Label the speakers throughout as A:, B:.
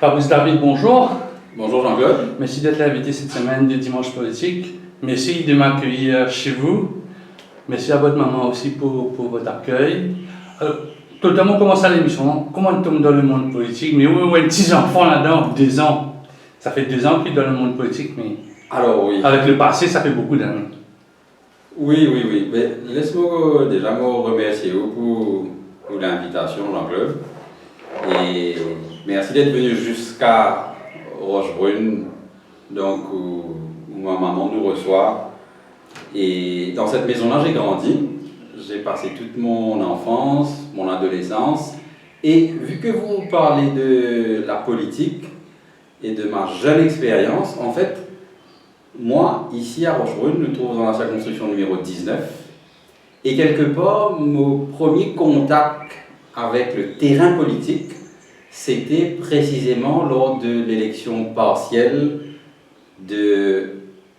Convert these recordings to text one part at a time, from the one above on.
A: Fabrice David, bonjour.
B: Bonjour Jean-Claude.
A: Merci d'être invité cette semaine de Dimanche Politique. Merci de m'accueillir chez vous. Merci à votre maman aussi pour votre accueil. Alors, totalement, comment ça l'émission? Comment on tombe dans le monde politique? Mais oui, un petit enfant là-dedans, 2 ans. Ça fait 2 ans qu'il est dans le monde politique, mais
B: Alors oui.
A: avec le passé, ça fait beaucoup d'années.
B: Oui. Mais laisse-moi déjà me remercier pour l'invitation, Jean-Claude. Et merci d'être venu jusqu'à Rochebrune, donc où ma maman nous reçoit. Et dans cette maison-là, j'ai grandi. J'ai passé toute mon enfance, mon adolescence. Et vu que vous parlez de la politique et de ma jeune expérience, en fait, moi, ici à Rochebrune, nous trouvons dans la circonscription numéro 19. Et quelque part, mon premier contact avec le terrain politique, c'était précisément lors de l'élection partielle de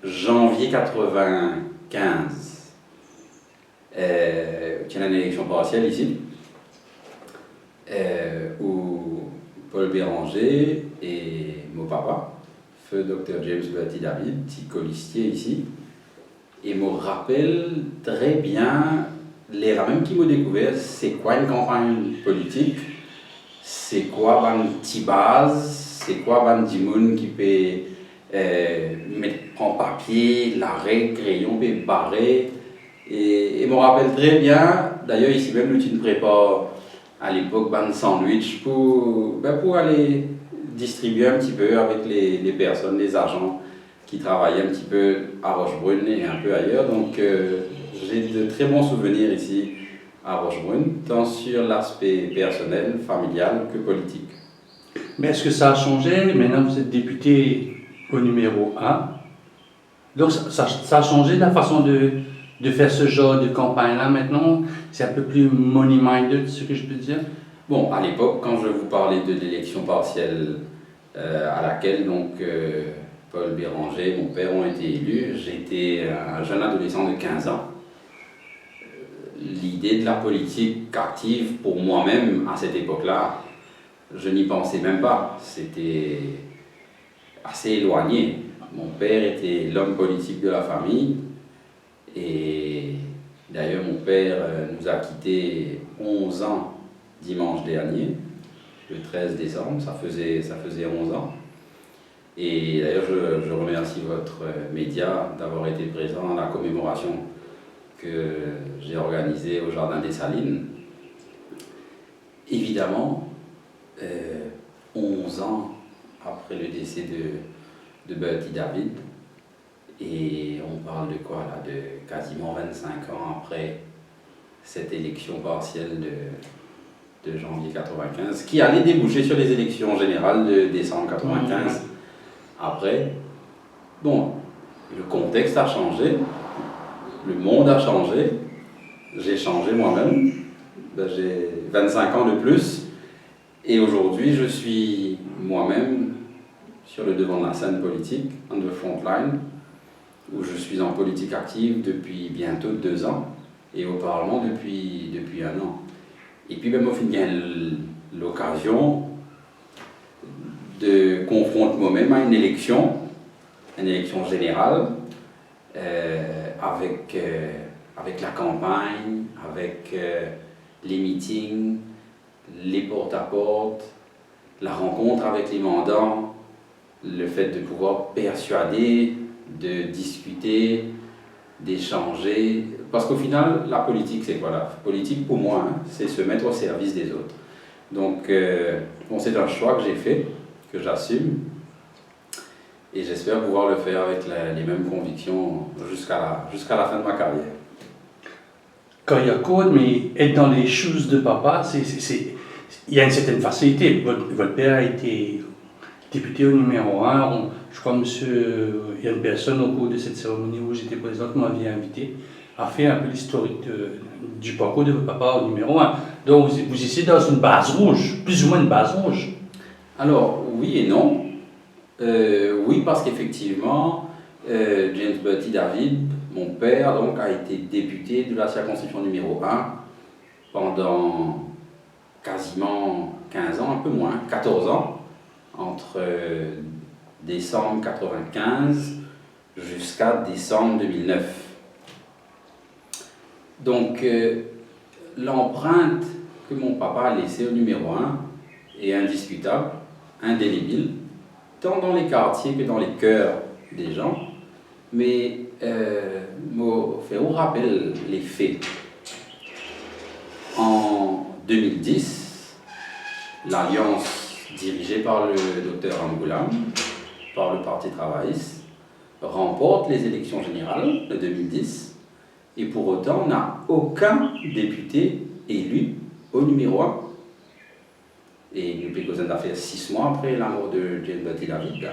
B: janvier 95. Il y a une élection partielle ici, où Paul Béranger et mon papa, feu Dr James Bertie David, petit colistier ici, et me rappelle très bien les même qui m'ont découvert c'est quoi une campagne politique, c'est quoi une petite base, c'est quoi un petit monde qui peut mettre en papier, l'arrêt, crayon, peut barrer. Et me rappelle très bien, d'ailleurs ici même nous prépare à l'époque un sandwich pour aller distribuer un petit peu avec les personnes, les agents qui travaillaient un petit peu à Rochebrune et un peu ailleurs. Donc j'ai de très bons souvenirs ici à Rochebrune, tant sur l'aspect personnel, familial que politique.
A: Mais est-ce que ça a changé? Maintenant, vous êtes député au numéro 1. Donc, ça a changé la façon de faire ce genre de campagne-là maintenant? C'est un peu plus money-minded, ce que je peux dire?
B: Bon, à l'époque, quand je vous parlais de l'élection partielle à laquelle donc Paul Béranger, mon père, ont été élus, j'étais un jeune adolescent de 15 ans. L'idée de la politique active pour moi-même à cette époque-là, je n'y pensais même pas. C'était assez éloigné. Mon père était l'homme politique de la famille et d'ailleurs mon père nous a quittés 11 ans dimanche dernier, le 13 décembre, ça faisait 11 ans. Et d'ailleurs je remercie votre média d'avoir été présent à la commémoration que j'ai organisée au Jardin des Salines. Évidemment, 11 ans après le décès de Bertie David, et on parle de quoi là, de quasiment 25 ans après cette élection partielle de janvier 95, qui allait déboucher sur les élections générales de décembre 95. Après, bon, le contexte a changé, le monde a changé, j'ai changé moi-même, j'ai 25 ans de plus, et aujourd'hui je suis moi-même sur le devant de la scène politique, on the front line, où je suis en politique active depuis bientôt 2 ans, et au Parlement depuis 1 an. Et puis même au final, l'occasion de confronter moi-même à une élection générale, avec la campagne, avec les meetings, les porte-à-porte, la rencontre avec les mandants, le fait de pouvoir persuader, de discuter, d'échanger. Parce qu'au final, la politique, c'est quoi la politique pour moi, c'est se mettre au service des autres. Donc, c'est un choix que j'ai fait, que j'assume. Et j'espère pouvoir le faire avec les mêmes convictions jusqu'à la fin de ma carrière.
A: Quand il y a code, mais être dans les shoes de papa, il y a une certaine facilité. Votre père a été député au numéro 1. Je crois il y a une personne au cours de cette cérémonie où j'étais présente m'avait invité à faire un peu l'historique du parcours de votre papa au numéro 1. Donc vous étiez dans une base rouge, plus ou moins une base rouge.
B: Alors, oui et non. Oui, parce qu'effectivement, James Bertie David, mon père, donc, a été député de la circonscription numéro 1 pendant quasiment 15 ans, un peu moins, 14 ans. entre décembre 1995 jusqu'à décembre 2009. Donc, l'empreinte que mon papa a laissée au numéro 1 est indiscutable, indélébile, tant dans les quartiers que dans les cœurs des gens. Mais on rappelle les faits. En 2010, l'alliance dirigée par le docteur Ramgoulam, par le Parti travailliste, remporte les élections générales de 2010 et pour autant n'a aucun député élu au numéro 1. Et nous avons d'affaires 6 mois après la mort de James Butty David.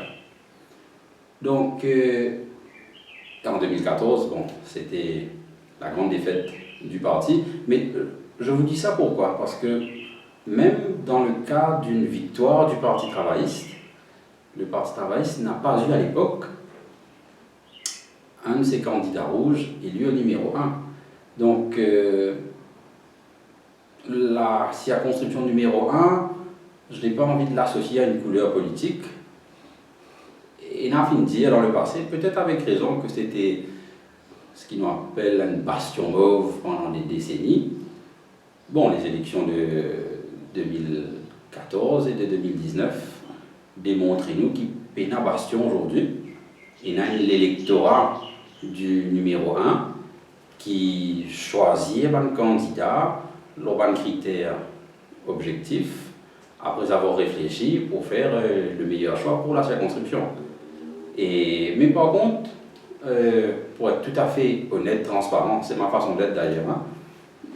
B: Donc, en 2014, bon, c'était la grande défaite du parti. Mais je vous dis ça pourquoi? Parce que même dans le cas d'une victoire du Parti travailliste, le Parti travailliste n'a pas eu à l'époque un de ses candidats rouges élu au numéro 1. Donc, la circonscription numéro 1, je n'ai pas envie de l'associer à une couleur politique. Et n'a fini de dire dans le passé, peut-être avec raison, que c'était ce qu'on appelle un bastion mauve pendant des décennies. Bon, les élections de 2014 et de 2019 démontrent nous qu'il y a un bastion aujourd'hui. Il y a l'électorat du numéro 1 qui choisit un candidat, un critère objectif, après avoir réfléchi pour faire le meilleur choix pour la circonscription. Mais par contre, pour être tout à fait honnête, transparent, c'est ma façon d'être d'ailleurs,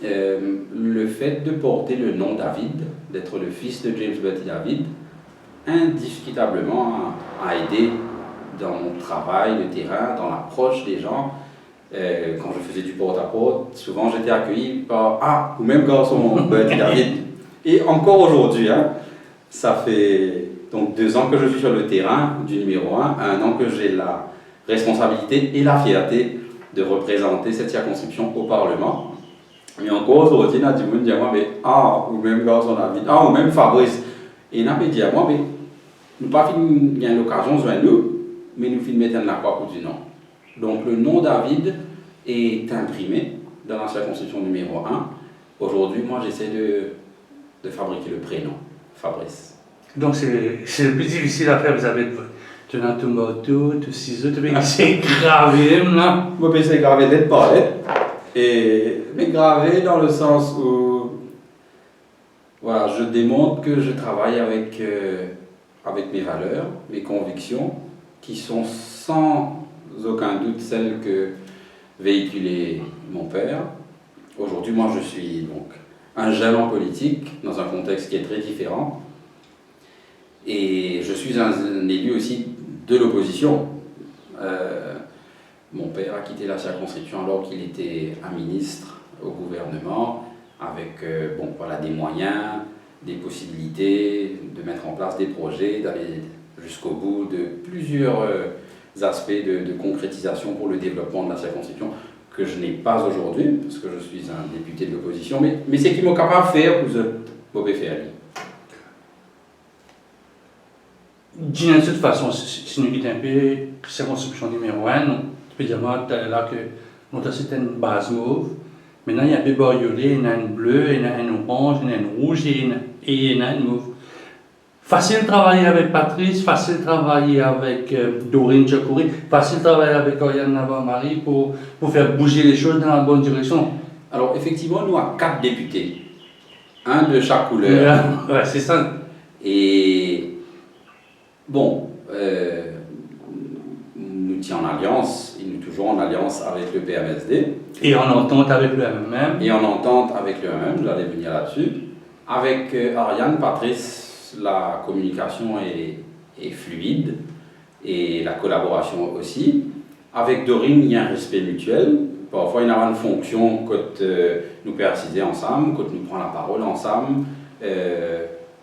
B: le fait de porter le nom David, d'être le fils de James Butty David, indiscutablement a aidé dans mon travail de terrain, dans l'approche des gens. Quand je faisais du porte-à-porte, souvent j'étais accueilli par « Ah, ou même garçon Butty David ». Et encore aujourd'hui, ça fait donc 2 ans que je suis sur le terrain du numéro 1, 1 an que j'ai la responsabilité et la fierté de représenter cette circonscription au Parlement. Mais encore aujourd'hui, il y a des gens qui disent « Mais ah, ou même garçon David, ah, ou même Fabrice ». Et il y a des gens qui disent « Moi, mais nous pas fini, il y a l'occasion de nous, mais nous finissons de mettre la croix pour du nom ». Donc le nom David est imprimé dans la circonscription numéro 1. Aujourd'hui, moi, j'essaie de fabriquer le prénom, Fabrice.
A: Donc c'est le plus difficile à faire, vous avez tu as tout moto, tout ciseau, tu peux essayer de graver là.
B: Moi, je peux essayer de graver lettre par lettre, mais graver dans le sens où voilà, je démontre que je travaille avec mes valeurs, mes convictions, qui sont sans aucun doute celles que véhiculait mon père. Aujourd'hui, moi, je suis donc un jeune en politique, dans un contexte qui est très différent. Et je suis un élu aussi de l'opposition. Mon père a quitté la circonscription alors qu'il était un ministre au gouvernement, avec des moyens, des possibilités de mettre en place des projets, d'aller jusqu'au bout de plusieurs aspects de concrétisation pour le développement de la circonscription que je n'ai pas aujourd'hui, parce que je suis un député de l'opposition, mais c'est qui m'ont capable de faire pour ce faire.
A: De toute façon, si nous quittons un peu circonscription numéro 1, tu peux dire là que nous avons une base mauve. Maintenant, il y a un peu bariolé, il y en a une bleue, il y en a une orange, il y en a une rouge et il y en a une mauve. Facile de travailler avec Patrice, facile de travailler avec Dorine Chakouri, facile de travailler avec Oriane Navarre-Marie pour faire bouger les choses dans la bonne direction.
B: Alors, effectivement, nous avons 4 députés, un de chaque couleur.
A: Ouais, c'est ça.
B: Et bon, nous tient en alliance, et nous toujours en alliance avec le PMSD.
A: Et en entente avec le MMM.
B: Et en entente avec le MMM, j'allais venir là-dessus. Avec Ariane, Patrice, la communication est fluide et la collaboration aussi. Avec Dorine, il y a un respect mutuel. Parfois, il y a une fonction quand nous préciser ensemble, quand nous prenons la parole ensemble.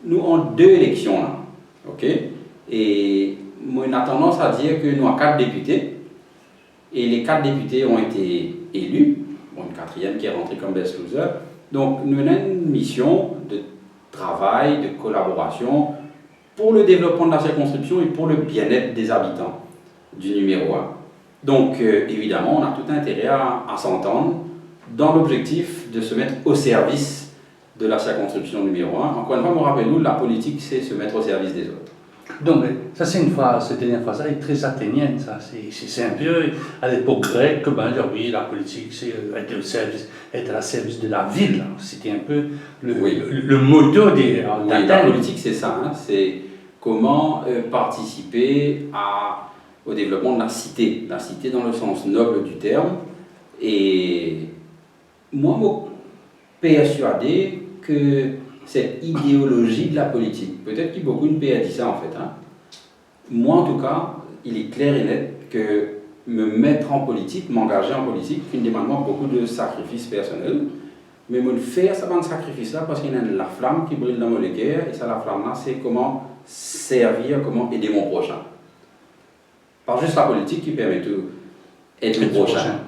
B: Nous avons 2 élections là. OK? Et moi, j'ai tendance à dire que nous avons 4 députés. Et les 4 députés ont été élus. Bon, une 4e qui est rentrée comme best loser. Donc, nous avons une mission de travail, de collaboration pour le développement de la circonscription et pour le bien-être des habitants du numéro 1. Donc, évidemment, on a tout intérêt à s'entendre dans l'objectif de se mettre au service de la circonscription numéro 1. Encore une fois, me rappelle-nous, la politique, c'est se mettre au service des autres.
A: Donc, ça c'est une phrase, cette dernière phrase est très athénienne, ça. C'est un peu à l'époque grecque, ben, dire, oui, la politique, c'est être au service de la ville. C'était un peu le motto des
B: oui, la politique, c'est ça. Hein, c'est comment participer au développement de la cité dans le sens noble du terme. Et moi, je suis persuadé que cette idéologie de la politique, peut-être qu'il y a beaucoup de pays à dire ça en fait. Hein. Moi, en tout cas, il est clair et net que me mettre en politique, m'engager en politique, qui demande beaucoup de sacrifices personnels, mais me faire ça de sacrifice-là parce qu'il y a la flamme qui brûle dans mon cœur, et ça, la flamme-là, c'est comment servir, comment aider mon prochain. Pas juste la politique qui permet de être le prochain.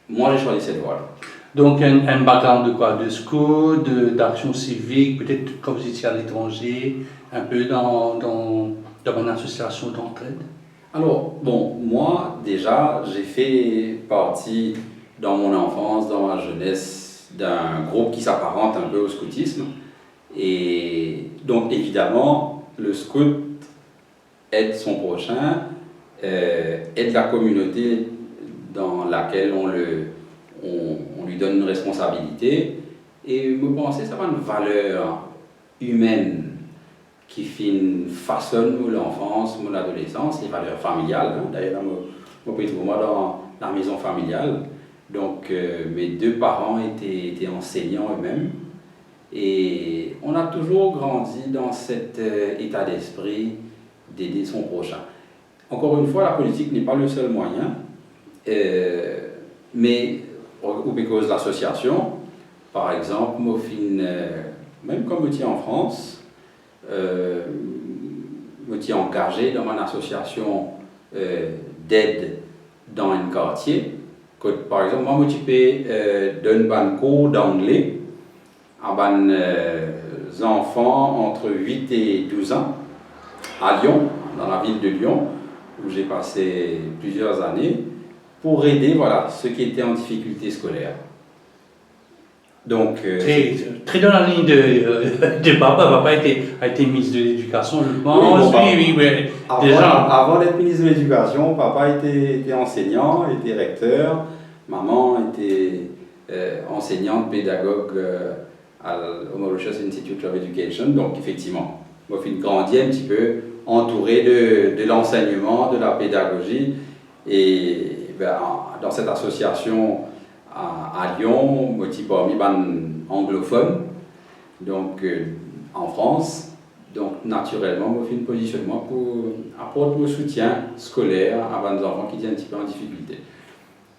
B: Moi, j'ai choisi cette voie-là.
A: Donc, un background de quoi? De scout, d'action civique, peut-être quand vous étiez à l'étranger, un peu dans une association d'entraide?
B: Alors, bon, moi, déjà, j'ai fait partie, dans mon enfance, dans ma jeunesse, d'un groupe qui s'apparente un peu au scoutisme. Et donc, évidemment, le scout aide son prochain, aide la communauté dans laquelle on lui donne une responsabilité. Et me penser, ça va une valeur humaine qui façonne l'enfance, l'adolescence, les valeurs familiales. Hein. D'ailleurs, je me trouve moi dans la maison familiale. Donc, mes deux parents étaient enseignants eux-mêmes. Et on a toujours grandi dans cet état d'esprit d'aider son prochain. Encore une fois, la politique n'est pas le seul moyen, mais au cause de l'association, par exemple, même comme je suis en France, je suis engagé dans une association d'aide dans un quartier. Par exemple, moi, je donne un cours d'anglais à des enfants entre 8 et 12 ans à Lyon, dans la ville de Lyon, où j'ai passé plusieurs années, pour aider ceux qui étaient en difficulté scolaire. Donc,
A: très dans la ligne de papa. Papa a été ministre de l'Éducation, je pense. Oui.
B: Avant d'être ministre de l'Éducation, papa était enseignant, était recteur. Maman était enseignante, pédagogue au Mauritius Institute of Education. Donc, effectivement, moi, j'ai grandi un petit peu entouré de l'enseignement, de la pédagogie. Et dans cette association à Lyon, je suis parmi les anglophones, donc en France. Donc, naturellement, je fais un positionnement pour apporter mon soutien scolaire à des enfants qui sont un petit peu en difficulté.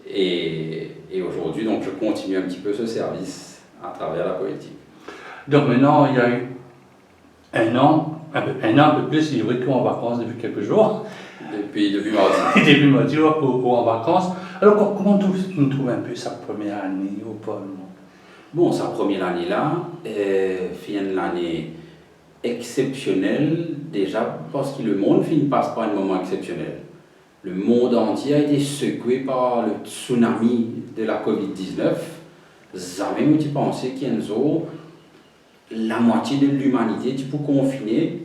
B: Et aujourd'hui, donc, je continue un petit peu ce service à travers la politique.
A: Donc maintenant, il y a eu un an, un peu plus, il est vrai en vacances depuis quelques jours.
B: Depuis mardi.
A: Depuis mardi ou en vacances. Alors comment on trouve un peu sa première année au Parlement?
B: Bon, sa première année-là, c'est une année exceptionnelle, déjà parce que le monde ne passe pas un moment exceptionnel. Le monde entier a été secoué par le tsunami de la Covid-19. Jamais je pensais qu'il y a la moitié de l'humanité peut confinée,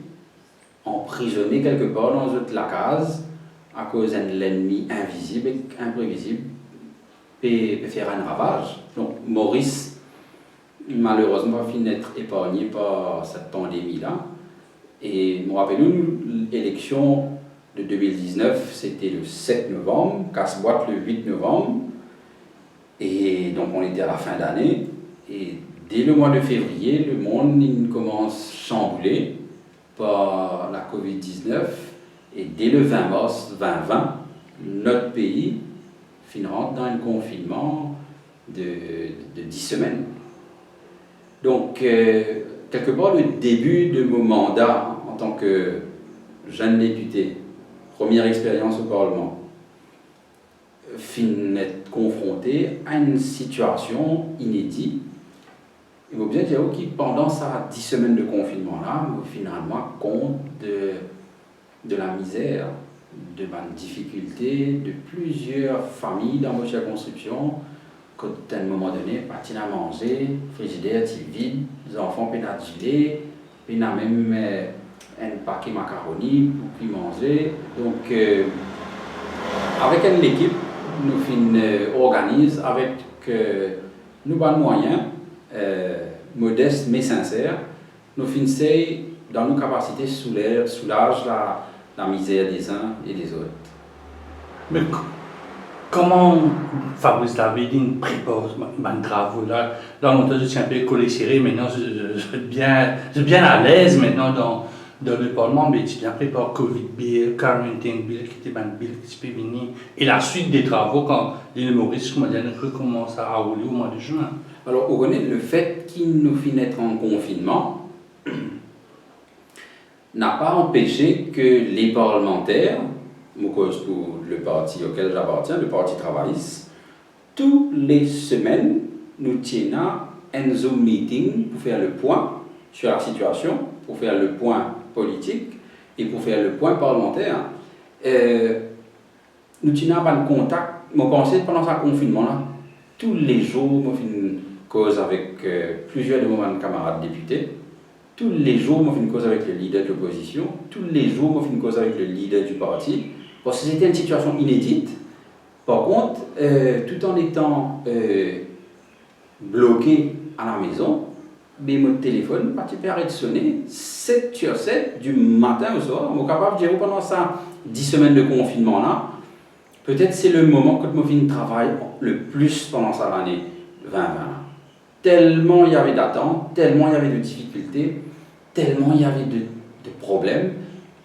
B: emprisonnée quelque part dans la case à cause d'un ennemi invisible et imprévisible peut faire un ravage. Donc Maurice, malheureusement, finit d'être épargné par cette pandémie-là. Et je me rappelle, l'élection de 2019, c'était le 7 novembre, casse-boîte le 8 novembre. Et donc on était à la fin d'année. Et dès le mois de février, le monde commence à chambouler par la Covid-19. Et dès le 20 mars 2020, notre pays rentre dans un confinement de 10 semaines. Donc, quelque part, le début de mon mandat en tant que jeune député, première expérience au Parlement, fin d'être confronté à une situation inédite il faut bien dire que pendant ces 10 semaines de confinement-là, finalement, compte de la misère, de la difficulté de plusieurs familles dans votre construction, qu'à un moment donné, pas à manger, frigidaire est vide, les enfants peuvent giler, puis il y a même un paquet de macaroni pour qu'ils manger. Donc, avec une équipe, nous organisons avec nos moyens, modestes mais sincères, nous finissons dans nos capacités soulage la misère des uns et des autres.
A: Mais comment Fabrice David prépare mes travaux là? Dans mon temps, je suis un peu collé serré, maintenant je suis bien à l'aise maintenant dans le Parlement, mais tu bien préparé Covid Bill, Quarantine Bill, qui était un bill qui peut venir, et la suite des travaux quand les humoristes recommencent à rouler au mois de juin.
B: Alors, on connaît le fait qu'il nous finit être en confinement n'a pas empêché que les parlementaires, pour le parti auquel j'appartiens, le Parti travailliste, toutes les semaines, nous tiennent un Zoom meeting pour faire le point sur la situation, pour faire le point politique et pour faire le point parlementaire. Nous tenons pas de contact. Je pense que pendant ce confinement-là, tous les jours, je fais une cause avec plusieurs de mes camarades députés. Tous les jours, je fais une cause avec le leader de l'opposition. Tous les jours, je fais une cause avec le leader du parti. Parce que c'était une situation inédite. Par contre, tout en étant bloqué à la maison, mais mon téléphone pas arrêté de sonner 7 sur 7 du matin au soir. Je suis capable de dire pendant ces 10 semaines de confinement là, peut-être c'est le moment que je travaille le plus pendant cette année 2020. Tellement il y avait d'attentes, tellement il y avait de difficultés, tellement il y avait de problèmes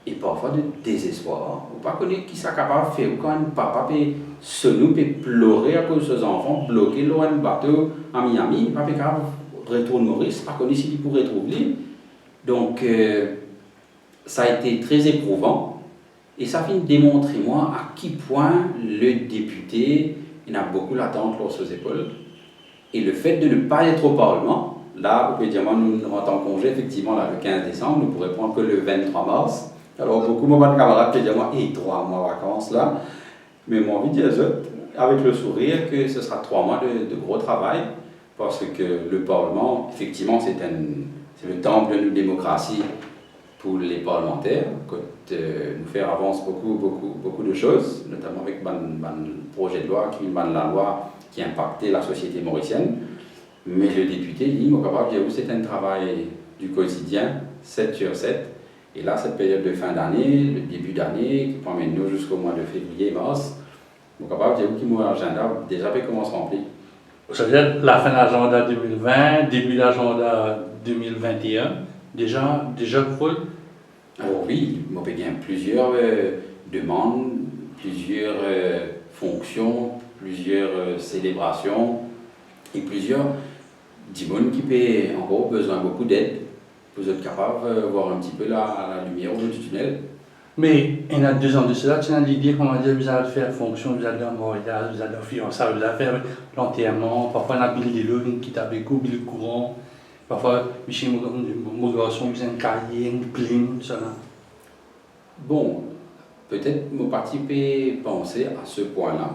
B: et parfois de désespoir. On ne pas connaître qui ça capable de faire quand un papa peut sonner, peut pleurer à cause de ses enfants bloqués loin d'un bateau à Miami, pas capable retourne Maurice, pas connu s'il pourrait trouver. Donc, ça a été très éprouvant et ça finit de démontrer moi à quel point le député il a beaucoup l'attente sur ses épaules et le fait de ne pas être au Parlement, là, on peut dire, moi, nous rentrons en congé, effectivement, là, le 15 décembre, nous pourrions prendre que le 23 mars. Alors, beaucoup de mes camarades peuvent dire, moi, 3 mois de vacances là, mais moi, envie de dire, avec le sourire, que ce sera 3 mois de gros travail. Parce que le Parlement, effectivement, c'est le temple de notre démocratie pour les parlementaires. Nous faire avancer beaucoup de choses, notamment avec le projet de loi, la loi qui impactait la société mauricienne. Mais le député, il est capable de dire que c'est un travail du quotidien, 7 sur 7. Et là, cette période de fin d'année, le début d'année, qui prend nous jusqu'au mois de février, mars, on est capable de dire que mon agenda déjà commence à remplir.
A: Ça veut dire la fin de l'agenda 2020, début de l'agenda 2021, déjà full?
B: Alors oui, moi j'ai plusieurs demandes, plusieurs fonctions, plusieurs célébrations et plusieurs dimons qui ont encore besoin beaucoup d'aide pour être capable de voir un petit peu la lumière au bout du tunnel.
A: Mais il y a 2 ans de cela, tu as l'idée qu'on va dire vous allez faire fonction, vous allez en mariage, vous allez en fiançailles, vous allez faire l'enterrement, parfois on a billet de l'eau, qui t'a avec vous, billet courant, parfois, chez mon garçon, vous avez un cahier, une plume, cela.
B: Bon, peut-être mon parti peut penser à ce point-là,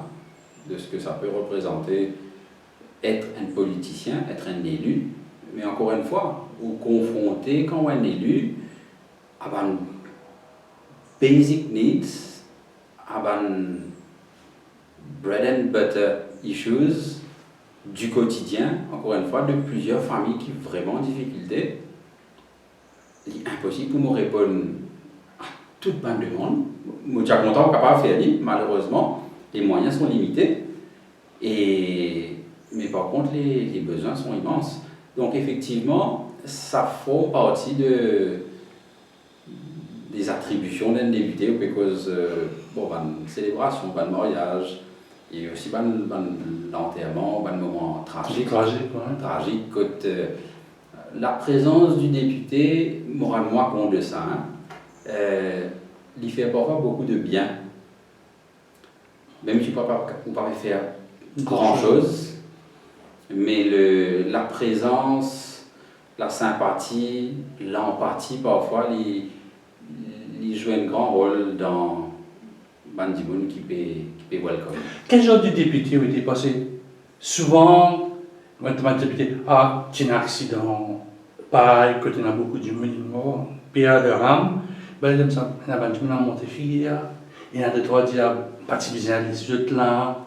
B: de ce que ça peut représenter être un politicien, être un élu, mais encore une fois, vous confrontez quand un élu à basic needs, bread and butter issues du quotidien, encore une fois, de plusieurs familles qui sont vraiment en difficulté. Il est impossible pour me répondre à toute bande de monde. Je suis content de capable de faire, malheureusement, les moyens sont limités, mais par contre, les besoins sont immenses. Donc effectivement, ça forme partie des attributions d'un député, parce que une célébration, un mariage, et aussi l'enterrement, un moment tragique. Tragique, la présence du député, moralement compte de ça, il fait parfois beaucoup de bien. Même si on ne peut pas faire grand chose, mais la présence la sympathie, l'empathie parfois, ils jouent un grand rôle dans Bandimoun qui peut welcome.
A: Quel genre de député ont été passés? Souvent, quand on député, ah, tu as un accident, pareil, quand on a beaucoup de morts, pire de rame, ben, il y a Bandimoun à Montefiore, il y a des droits de dire, partie bizarre, les autres là.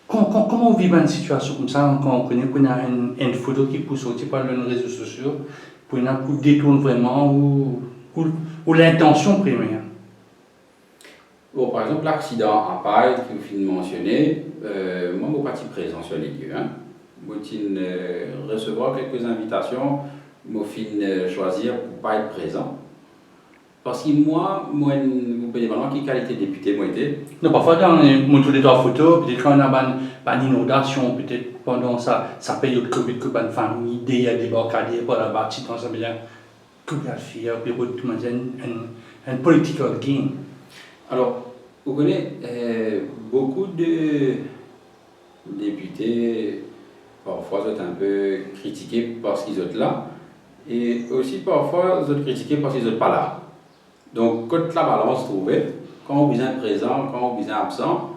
A: Comment on vit une situation comme ça quand on connaît qu'on a une photo qui peut sortir par les réseaux sociaux, pour détourner vraiment ou l'intention primaire?
B: Bon, par exemple, l'accident à Paille que vous venez de mentionner, moi, je suis parti présent sur les lieux. Je suis recevoir quelques invitations, je suis choisir pour ne pas être présent. Parce que moi, vous pouvez demander quelle qualité de député moi été.
A: Non, parfois, dans les trois photos, peut-être qu'on a une inondation, peut-être pendant ça période de Covid, que une famille, il y a des barricades pour la bâtie, ça veut dire que la fille, puis tout le monde, un political game.
B: Alors, vous connaissez, beaucoup de députés, parfois, sont un peu critiqués parce qu'ils sont là, et aussi parfois, ils sont critiqués parce qu'ils ne sont pas là. Donc, quand la balance trouvée, quand on est présent, quand on est absent,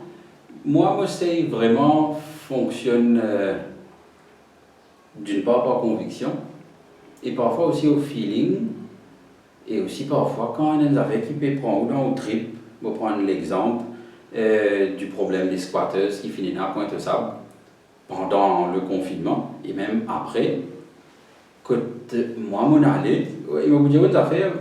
B: moi, c'est vraiment fonctionne d'une part par conviction, et parfois aussi au feeling, et aussi parfois quand on a des affaires qui peut prendre dans le trip. Je vais prendre l'exemple du problème des squatters qui finit à Pointe-aux-Sables pendant le confinement, et même après, quand moi, mon allée, il m'a dit des affaires.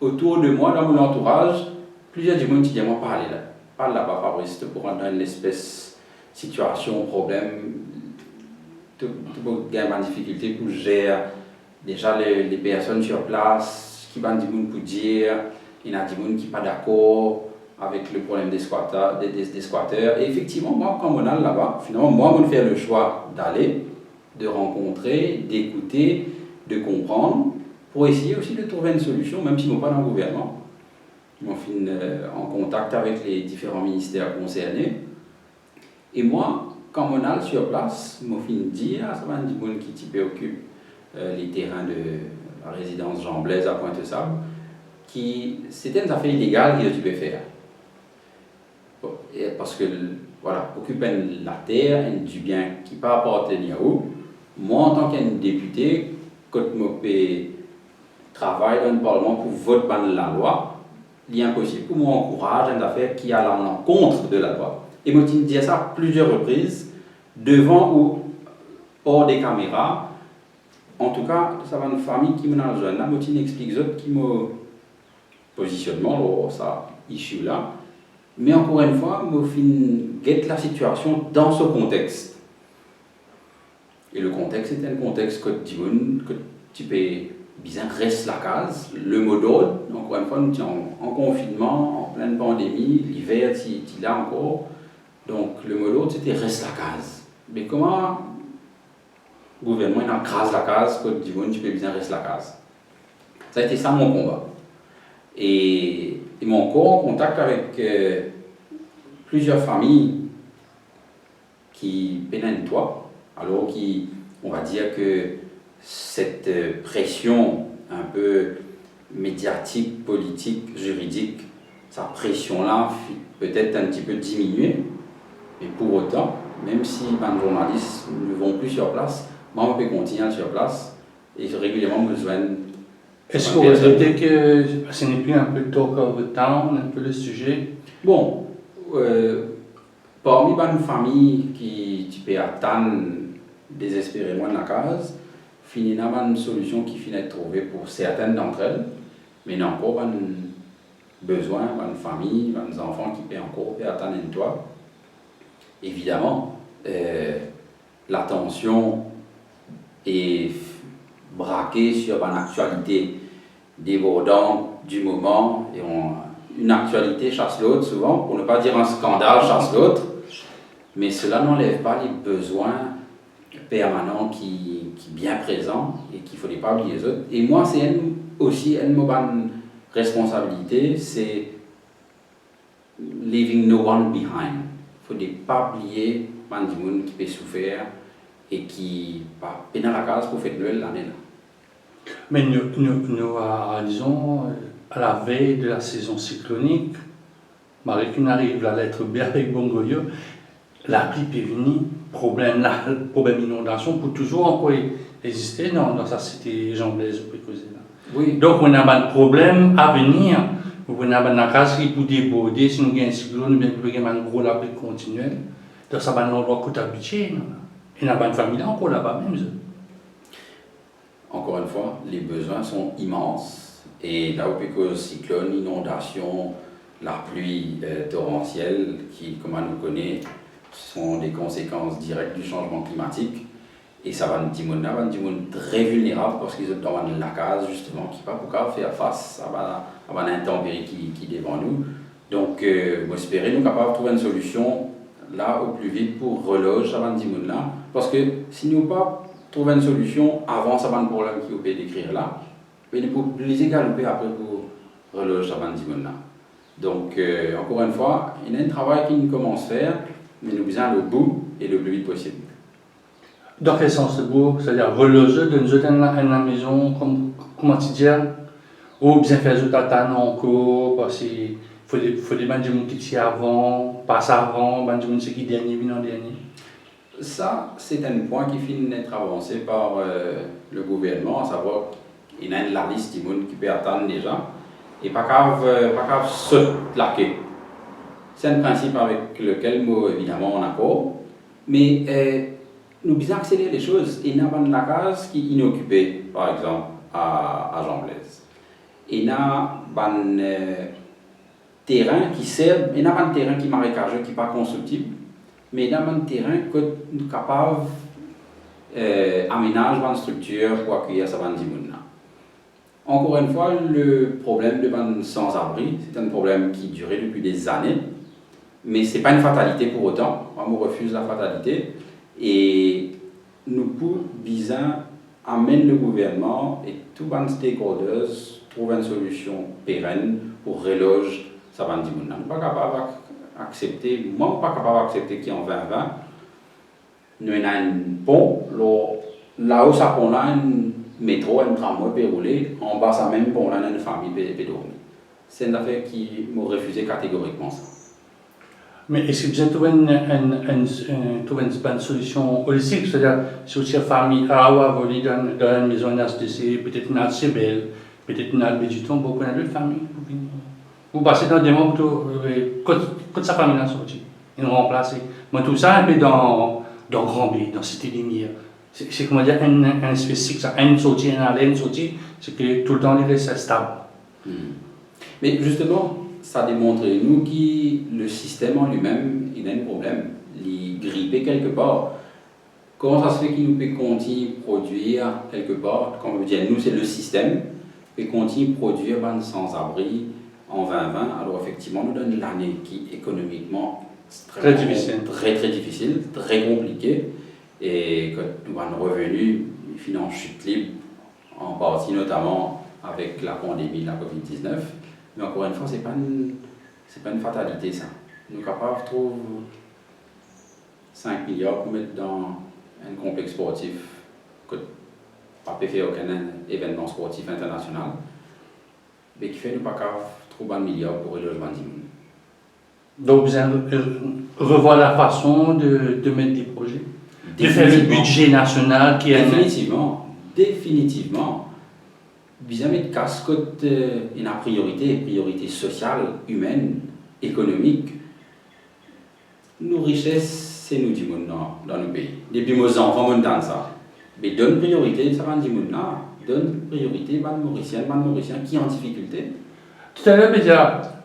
B: Autour de moi, dans mon entourage, plusieurs du monde qui disent moi parle là-bas Fabrice, pour rendre une espèce de situation, problème, tout gagne en difficulté pour gérer déjà les personnes sur place, qui vont du monde pour dire, il y a du monde qui n'est pas d'accord avec le problème des squatters, des squatteurs. Et effectivement, moi, quand on est là-bas, finalement, moi, on fait le choix d'aller, de rencontrer, d'écouter, de comprendre, pour essayer aussi de trouver une solution, même si nous ne sommes pas dans le gouvernement. On finit en contact avec les différents ministères concernés. Et moi, quand on est sur place, je finis dire à ça du monde qui occupe les terrains de la résidence Jean Blaise à Pointe-aux-Sables, qui c'était une affaire illégale qu'ils devaient faire. Parce que, voilà, occuper la terre, du bien qui ne peut appartenir à eux. Moi, en tant qu'un député, quand je travaille dans le Parlement pour voter la loi, il est impossible pour moi encourager une affaire qui a l'encontre de la loi. Et moi, je dis ça à plusieurs reprises, devant ou hors des caméras. En tout cas, ça va une famille qui m'a rejoint. Là, je explique qui me positionnement, ça, issue là. Mais encore une fois, je guette la situation dans ce contexte. Et le contexte est un contexte que tu peux bien reste la case. Le mot d'ordre, encore une fois, nous sommes en confinement, en pleine pandémie, l'hiver, tu l'as encore. Donc le mot d'ordre, c'était reste la case. Mais comment le gouvernement écrase la case, que tu peux bien rester la case? Ça a été ça mon combat. Et ils m'ont encore en contact avec plusieurs familles qui peinent toi, alors on va dire que cette pression un peu médiatique, politique, juridique, sa pression-là peut-être un petit peu diminuée, mais pour autant, même si les journalistes ne vont plus sur place, moi on peut continuer sur place et régulièrement besoin.
A: Est-ce que vous avez dit que ce n'est plus un peu talk of the town, un peu le sujet?
B: Bon, parmi les familles qui peuvent attendre désespérément la case, finalement une solution qui finit de trouver pour certaines d'entre elles, mais il y a encore un besoin, une famille, des enfants qui peuvent encore attendre une toit. Évidemment, l'attention est braquée sur une actualité débordante du moment, et une actualité chasse l'autre souvent, pour ne pas dire un scandale chasse l'autre, mais cela n'enlève pas les besoins permanents qui sont bien présents et qu'il ne faudrait pas oublier les autres. Et moi, c'est aussi une bonne responsabilité, c'est leaving no one behind. Il ne faut pas oublier les gens qui peuvent souffrir et qui pas peine à la case pour faire Noël l'année là.
A: Mais nous disons, à la veille de la saison cyclonique, malgré qu'on arrive la lettre B avec Bongoyo, la pluie peut venir, problème inondation, pour toujours encore exister dans sa cité jamblaise ou précosée là.
B: Oui.
A: Donc on a un problème à venir, on a une case qui peut déborder, si nous avons un cyclone, bien qu'il y ait un gros la pluie continuelle, donc ça va un endroit qui est habitué. Et on a une famille encore là-bas même.
B: Encore une fois, les besoins sont immenses. Et là où que cyclone, inondation, la pluie torrentielle, qui, comme on nous connaît, sont des conséquences directes du changement climatique. Et ça va nous dire très vulnérable parce qu'ils sont dans la case, justement, qui ne peuvent pas faire face à l'intempérie qui est devant nous. Donc, j'espère nous capables de trouver une solution là au plus vite pour reloger avant là. Parce que si nous pas trouver une solution avant ça va un problème qui peut décrire là, mais nous pouvons les égaler après pour reloger avant là. Donc, encore une fois, il y a un travail qui nous commence à faire, mais nous besoin le bout et le plus vite possible.
A: Dans quel sens le bout? C'est-à-dire reloger, de nous jeter dans la maison comment tu dis, ou bien faire jouer ta encore, parce qu'il faut des gens qui sont avant, pas avant, des gens qui sont dernier, non dernier.
B: Ça, c'est un point qui finit d'être avancé par le gouvernement, à savoir qu'il y a la liste des gens qui peut attendre déjà, et pas qu'à se plaquer. C'est un principe avec lequel, moi, évidemment, on est accord, mais nous devons accélérer les choses. Il y a une case qui est inoccupée, par exemple, à Jean-Blaise. Il y a un terrain qui sert, il y a un terrain qui est marécageux, qui n'est pas constructible, mais il y a un terrain que nous sommes capables d'aménager une structure pour accueillir ce bande. Encore une fois, le problème de bande sans-abri, c'est un problème qui durait depuis des années, mais ce n'est pas une fatalité pour autant. Moi, je refuse la fatalité. Et nous pouvons bien amener le gouvernement et tous les stakeholders trouver une solution pérenne pour reloger ça va dire nous ne sommes pas capables d'accepter, moi pas capable d'accepter qu'en 2020 nous avons un pont, là où ça pont là un métro, un tramway peut rouler, en bas ça même pont là une famille peut dormir. C'est une affaire qui m'a refusé catégoriquement ça.
A: Mais est-ce que vous avez trouvé une solution holistique? C'est-à-dire, si vous avez une famille à voler dans une maison SDC, peut-être une assez belle, peut-être une albe du temps, beaucoup d'autres familles. Vous passez dans des moments quand sa famille est sortie, ils nous remplacent. Moi, tout ça, un peu dans Grand B, dans Cité Lumière. C'est comment dire, un spécifique, une sortie, une sortie, c'est que tout le temps, il reste stable.
B: Mais justement, ça démontre nous que le système en lui-même, il a un problème. Il est grippé quelque part. Comment ça se fait qu'il nous peut continuer à produire quelque part? Comme je dis, nous, c'est le système, peut continuer à produire sans-abri en 2020. Alors, effectivement, nous donne l'année qui est économiquement
A: très difficile,
B: très difficile, très compliquée. Et quand nous avons revenu, les finances chute libre, en partie notamment avec la pandémie de la Covid-19. Mais encore une fois, ce n'est pas une fatalité, ça. Nous sommes capables de trouver 5 milliards pour mettre dans un complexe sportif que pas faire aucun événement sportif international, mais qui fait que nous sommes capables de trouver 1 milliard pour le logement.
A: Donc, vous allez revoir la façon de mettre des projets, de faire le budget national qui est...
B: Définitivement. Vis-à-vis de casse-côte, il y a priorité sociale, humaine, économique. Nos richesses, c'est nous qui dans nos pays. Depuis nos enfants, on donne ça. Mais donne priorité, ça va dire donne priorité aux Mauriciens qui sont en difficulté.
A: Tout à l'heure, je disais,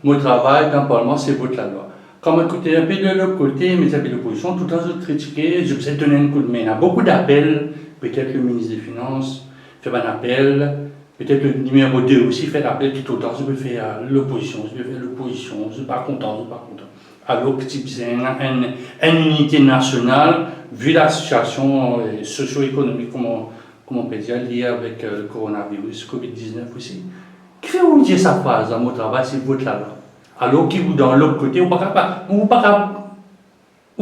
A: mon travail dans le Parlement, c'est voter la loi. Quand on écoutait un peu de l'autre côté, mes amis de l'opposition, tout le temps, je critiquais, je vous ai donné un coup de main. Il y a beaucoup d'appels, peut-être le ministre des Finances fait un appel. Peut-être le numéro 2 aussi fait l'appel tout le temps, je veux faire l'opposition, je ne suis pas content. Alors que tu as une unité nationale, vu la situation socio-économique, comment on peut dire, liée avec le coronavirus, Covid-19 aussi. Qui fait vous dire sa phrase dans mon travail, c'est votre là. Alors que vous, dans l'autre côté, vous pas ou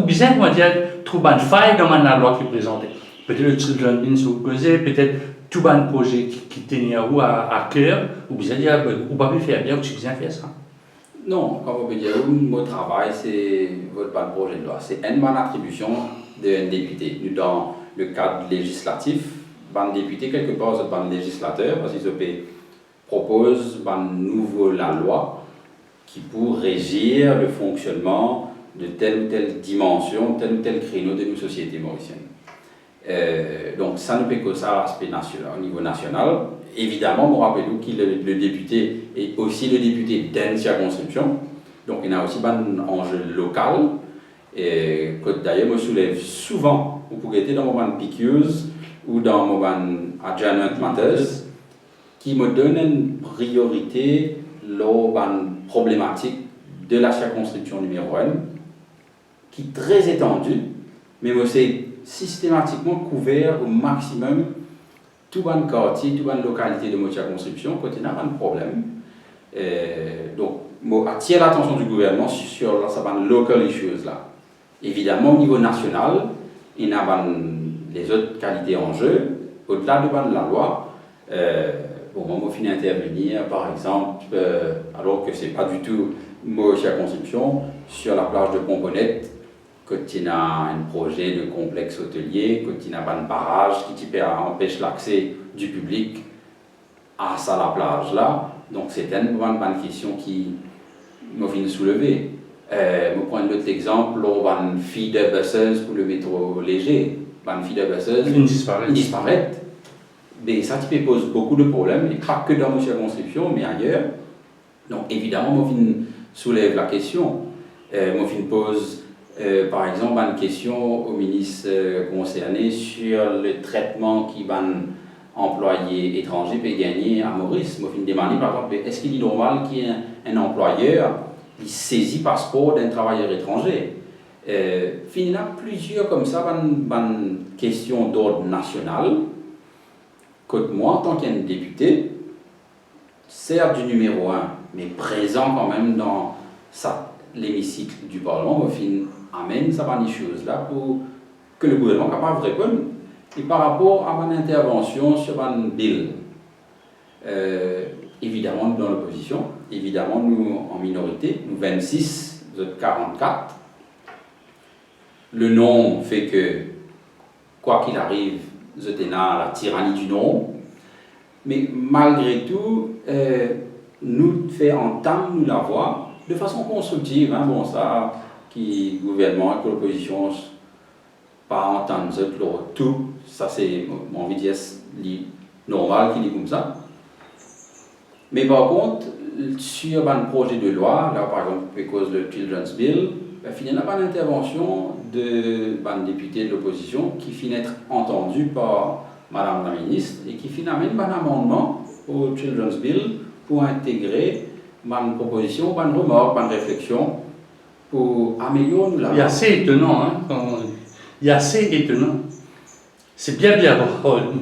A: bien, comment dire, trouver une faille dans la loi qui est présentée. peut-être le Children Bin sur causer, peut-être tout un projet qui tenait à cœur, ou vous allez dire, ou pas faire bien, ou tu bien faire ça.
B: Non, comme on peut dire, mon travail, c'est votre projet de loi. C'est une bonne attribution d'un député. Nous, dans le cadre législatif, un député, quelque part, c'est un législateur, parce qu'ils proposent une nouvelle loi qui pour régir le fonctionnement de telle ou telle dimension, tel ou tel créneau de nos sociétés mauriciennes. Donc ça ne peut que ça à l'aspect national, au niveau national. Évidemment, je rappelle que le député est aussi le député d'une circonscription. Donc il y a aussi un enjeu local. Et que d'ailleurs, je soulève souvent, vous pouvez être dans mon PQs ou dans mon adjournment matters, qui me donne une priorité lors d'une problématique de la circonscription numéro 1, qui est très étendue, mais c'est systématiquement couvert au maximum tout le quartier, toute la localité de ma circonscription, quand il y a un problème. Donc, je attire l'attention du gouvernement sur ces local issues là. Évidemment, au niveau national, il y a les autres qualités en jeu, au-delà de la loi. Moi, je finis intervenir, par exemple, alors que ce n'est pas du tout ma circonscription, sur la plage de Pomponette, quand il y a un projet de complexe hôtelier, quand il y a un barrage qui empêche l'accès du public à la plage là. Donc c'est une bonne question qui m'a fait soulever. Je prends un autre exemple, une feeder buses pour le métro léger. Une feeder buses,
A: Ils
B: disparaissent. Mais ça pose beaucoup de problèmes, et pas que dans nos circonscriptions, mais ailleurs. Donc évidemment, je soulève la question. Je pose par exemple une question au ministre concerné sur le traitement qui va employé étranger peut gagner à Maurice. Je me demande par exemple, est-ce qu'il est normal qu'il y ait un employeur qui saisit passeport d'un travailleur étranger? Il y a plusieurs comme ça, une question d'ordre national. Que moi, en tant qu'un député, certes du numéro 1, mais présent quand même dans l'hémicycle du Parlement, amène ça des choses là pour que le gouvernement soit capable de répondre. Et par rapport à mon intervention sur un bill, évidemment nous dans l'opposition, évidemment nous en minorité, nous 26, vous êtes 44. Le nom fait que, quoi qu'il arrive, vous êtes dans la tyrannie du nom. Mais malgré tout, nous entame nous la voix de façon constructive. Hein, bon, ça, qui gouvernement et l'opposition, pas entendre tout, ça c'est mon envie de dire normal qui dit comme ça. Mais par contre, sur un projet de loi, là par exemple, à cause de Children's Bill, il n'y a pas d'intervention de député de l'opposition qui finit être entendu par Madame la ministre et qui finit amène un amendement au Children's Bill pour intégrer une proposition, une remarque, une réflexion pour améliorer la loi.
A: Il est assez étonnant, hein, il est assez étonnant. C'est bien rare,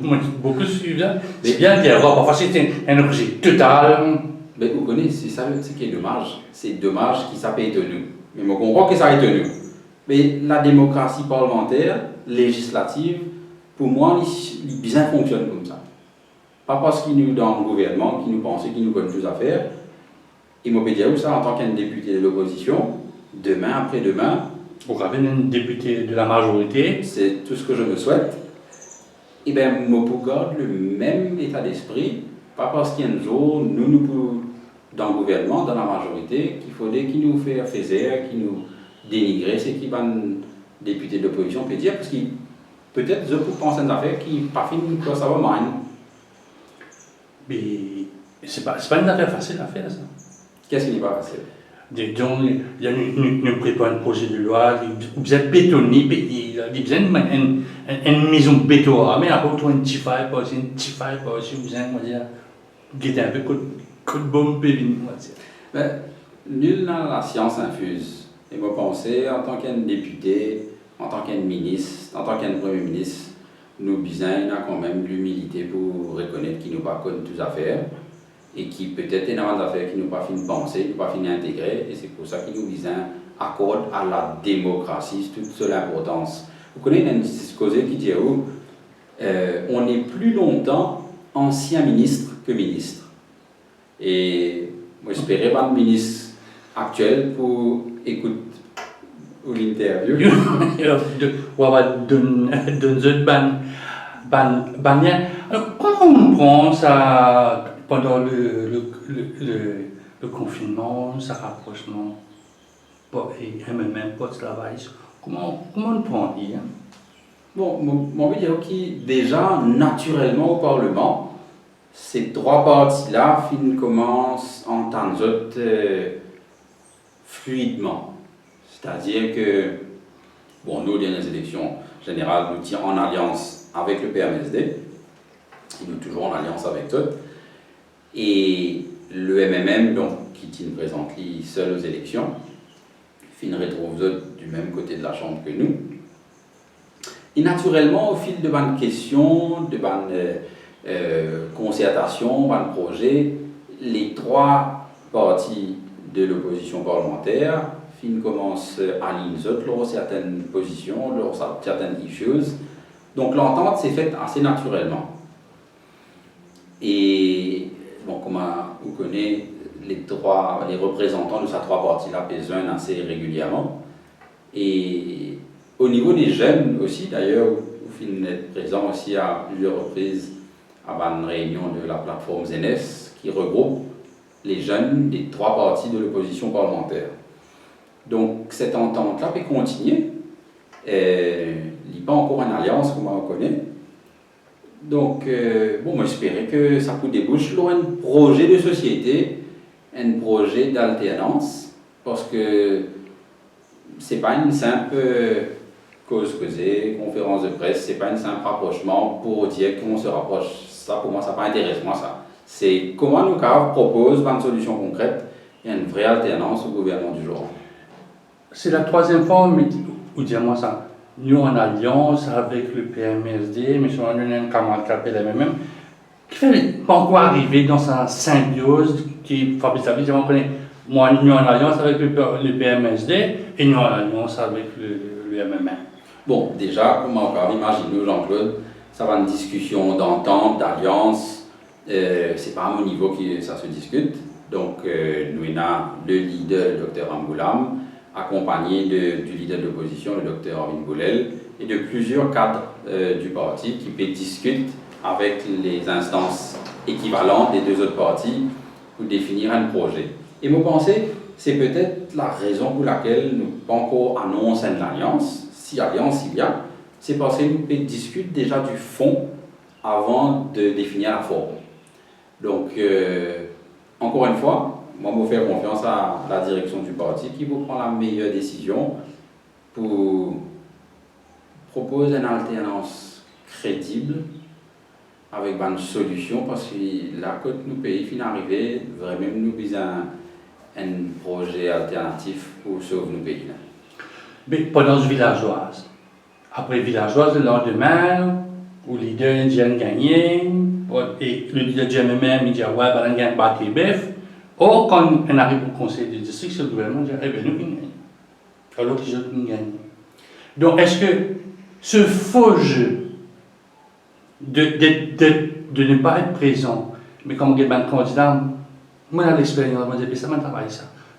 A: moi beaucoup suivi, c'est bien rare, parfois c'est un objet total.
B: Mais vous connaissez, c'est ça ce qui est dommage, c'est dommage que ça peut être nous. Mais je comprends que ça est nous. Mais la démocratie parlementaire, législative, pour moi, il bien fonctionne comme ça. Pas parce qu'il nous dans le gouvernement, qui nous pense, qui nous connaît tout à faire. Et moi, je peux dire ça en tant qu'un député de l'opposition, demain, après-demain.
A: Vous avez un député de la majorité.
B: C'est tout ce que je me souhaite. Et bien, moi, pour garder le même état d'esprit, pas parce qu'il y a un jour, nous, dans le gouvernement, dans la majorité, qu'il faudrait qu'il nous fait faire, qu'il nous dénigrer, c'est qu'il va un député de l'opposition peut dire, parce que peut-être je peux penser à une affaire qui n'est pas finie, quoi, ça va mal.
A: Mais c'est pas une affaire facile à faire, ça.
B: Qu'est-ce qui n'est pas facile?
A: Nous préparons un projet de loi, vous êtes bétonné, vous avez une maison béton, mais après, vous avez un petit fire, vous avez un peu de bombe, on va dire.
B: Nul n'a la science infuse. Et moi, penser, en tant qu'un député, en tant qu'un ministre, en tant qu'un premier ministre, nous avons quand même l'humilité pour reconnaître qu'il nous pas connu toutes les affaires et qui peut-être est dans des affaires qui nous pas fini de penser, nous pas fini d'intégrer, et c'est pour ça qu'il nous accorde à la démocratie toute seule importance. Vous connaissez une cause qui dit où on est plus longtemps ancien ministre que ministre. Et moi, j'espérais pas de ministre actuel pour écouter l'interview.
A: On va donner alors, comment on prend ça pendant le confinement, ça rapprochement et même post-travail? Comment on prend hein?
B: Bon, mon envie de dire que déjà, naturellement au Parlement, ces trois parties-là commencent à entendre fluidement. C'est-à-dire que, bon, nous, dans les élections générales, nous tirons en alliance avec le PMSD, et nous toujours en alliance avec eux, et le MMM, donc, qui nous présente seul aux élections, retrouve du même côté de la Chambre que nous. Et naturellement, au fil de bonnes questions, de bonnes concertations, bonnes projets, les trois partis de l'opposition parlementaire commencent à aligner leurs certaines positions, leurs certaines issues. Donc l'entente s'est faite assez naturellement. Et bon, comme vous connaissez, les représentants de ces trois parties-là pèsent assez régulièrement. Et au niveau des jeunes aussi, d'ailleurs, vous êtes présent aussi à plusieurs reprises à une réunion de la plateforme ZENES qui regroupe les jeunes des trois partis de l'opposition parlementaire. Donc cette entente-là peut continuer. Il n'y a pas encore une alliance, comme on connaît. Donc, bon, moi j'espérais que ça peut déboucher sur un projet de société, un projet d'alternance, parce que c'est pas une simple cause causée, conférence de presse, c'est pas un simple rapprochement pour dire comment on se rapproche. Ça, pour moi, ça pas intéresse moi ça. C'est comment nous propose une solution concrète et une vraie alternance au gouvernement du jour.
A: C'est la troisième fois où dis-moi ça. Nous en alliance avec le PMSD, mais on a un camarade qui s'appelle MMM, qui fait pas encore arriver dans sa symbiose qui Fabrice David, on connaît. Moi, nous en alliance avec le PMSD et nous en alliance avec le MMM.
B: Bon, déjà, comment encore imagine-nous, Jean-Claude, ça va une discussion d'entente, d'alliance, c'est pas à mon niveau que ça se discute. Donc, nous avons le leader, le docteur Amboulam, accompagné du leader de l'opposition, le docteur Arvin Boulel, et de plusieurs cadres du parti qui discutent avec les instances équivalentes des deux autres partis pour définir un projet. Et moi, pensez, c'est peut-être la raison pour laquelle nous pas encore annoncé une alliance, si alliance il y a, c'est parce que nous discutons déjà du fond avant de définir la forme. Donc, encore une fois, moi, je fais confiance à la direction du parti qui vous prend la meilleure décision pour proposer une alternance crédible avec une solution parce que la côte nous pays fin arrivé, vraiment nous besoin un projet alternatif pour sauver nos pays.
A: Mais pendant ce villageoise, après villageoise, le lendemain, où le leader indien gagné, et le leader du MMM, il dit ouais, ben on gagne pas TBF. Or, quand on arrive au conseil de district, c'est le gouvernement qui dit eh bien, nous gagnons. Alors que les autres nous gagnent. Donc, est-ce que ce faux jeu de ne pas être présent, mais comme un candidat, moi, j'ai l'expérience, je dis ça m'a travaillé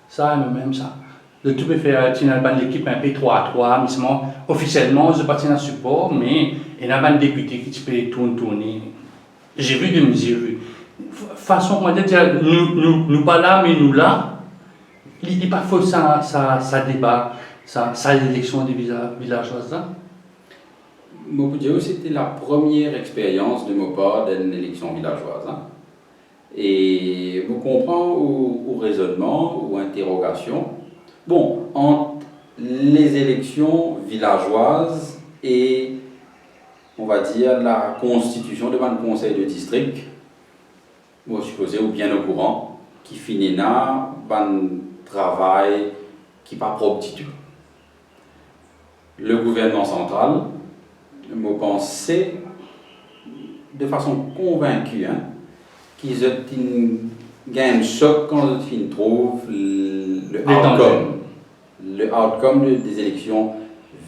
A: ça, même ça. Le tout peut faire l'équipe un peu 3-3, mais seulement, officiellement, je ne suis pas dans support, mais il y a un député qui peut tourner. J'ai vu de mesures. Façon, on va dire, nous pas là, mais nous là, il n'est pas faux ça débat, ça élection des villageois là.
B: Moi, pour dire, c'était la première expérience de mon part d'une élection villageoise. Hein. Et vous comprenez au raisonnement ou interrogation. Bon, entre les élections villageoses et, on va dire, la constitution devant le conseil de district, moi, je suppose, ou bien au courant, qui finit là, un travail qui n'est pas propre du tout. Le gouvernement central, je pense, de façon convaincue, hein, qu'ils ont un choc quand ils trouvent le outcome des élections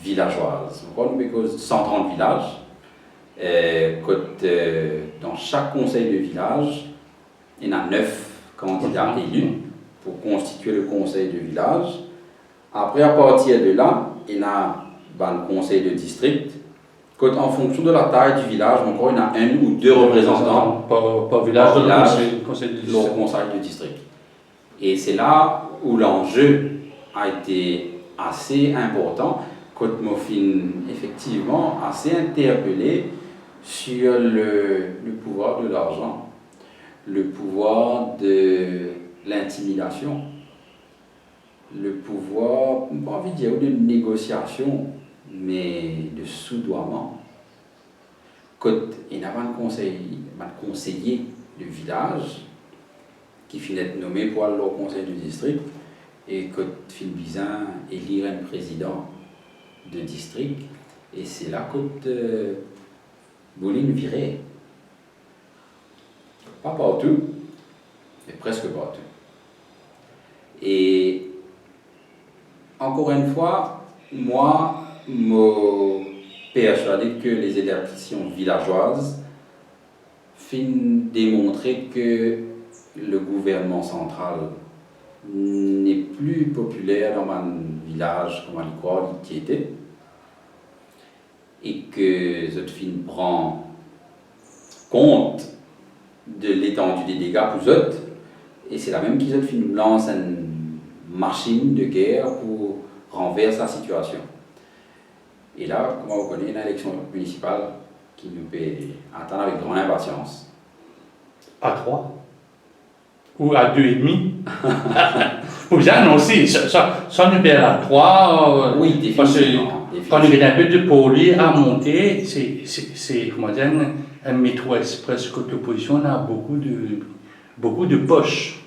B: villageoises. Pourquoi? Parce que 130 villages, Dans chaque conseil de village, il y en a 9 candidats élus pour constituer le conseil de village. Après, à partir de là, il y a le conseil de district. En fonction de la taille du village, encore il y en a un ou deux représentants
A: par village,
B: par village,
A: conseil de
B: le conseil de district. Et c'est là où l'enjeu a été assez important, quand Moffin effectivement assez interpellé sur le pouvoir de l'argent, le pouvoir de l'intimidation, le pouvoir, pas envie de dire de négociation, mais de soudoiement. Quand il y a un conseiller de village qui finit d'être nommé pour aller au conseil du district, et quand fin bizarre élire un président de district, et c'est là que Bouline virait. Pas partout, mais presque partout. Et encore une fois, moi, je suis persuadé que les élections villageoises finissent démontrer que le gouvernement central n'est plus populaire dans mon village comme on y croit qu'il était, et que cette fin prend compte de l'étendue des dégâts pour eux, et c'est la même qui cette fin lance une machine de guerre pour renverser la situation. Et là, comme vous connaissez, une élection municipale qui nous peut attendre avec grande impatience.
A: À 3 ou à 2,5. Vous avez annoncé, ça nous perd à 3.
B: Oui, définitivement.
A: Quand il y a un peu de poli à monter, c'est comment dire, un métro express côté l'opposition, on a beaucoup de poches.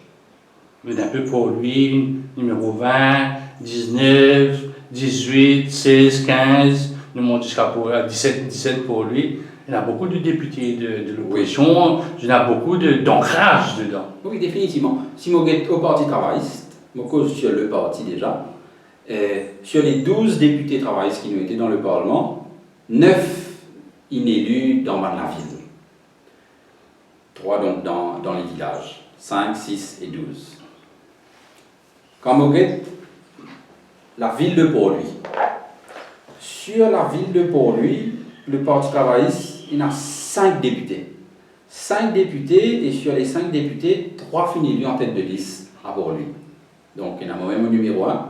A: Il y a un peu pour lui, numéro 20, 19, 18, 16, 15, nous monte jusqu'à 17 pour lui. Il y a beaucoup de députés de l'opposition, il y a beaucoup d'ancrage dedans.
B: Oui, définitivement. Si je suis au Parti travailliste, je cause sur le parti déjà, sur les 12 députés travaillistes qui nous étaient dans le Parlement, 9 inélus dans la ville. 3 donc dans les villages, 5, 6 et 12. Quand je regarde la ville de Port-Louis, sur la ville de Port-Louis, le Parti travailliste, il y a 5 députés. 5 députés, et sur les 5 députés, 3 finissent élus en tête de liste à Port-Louis. Donc, il y en a moi-même au numéro 1,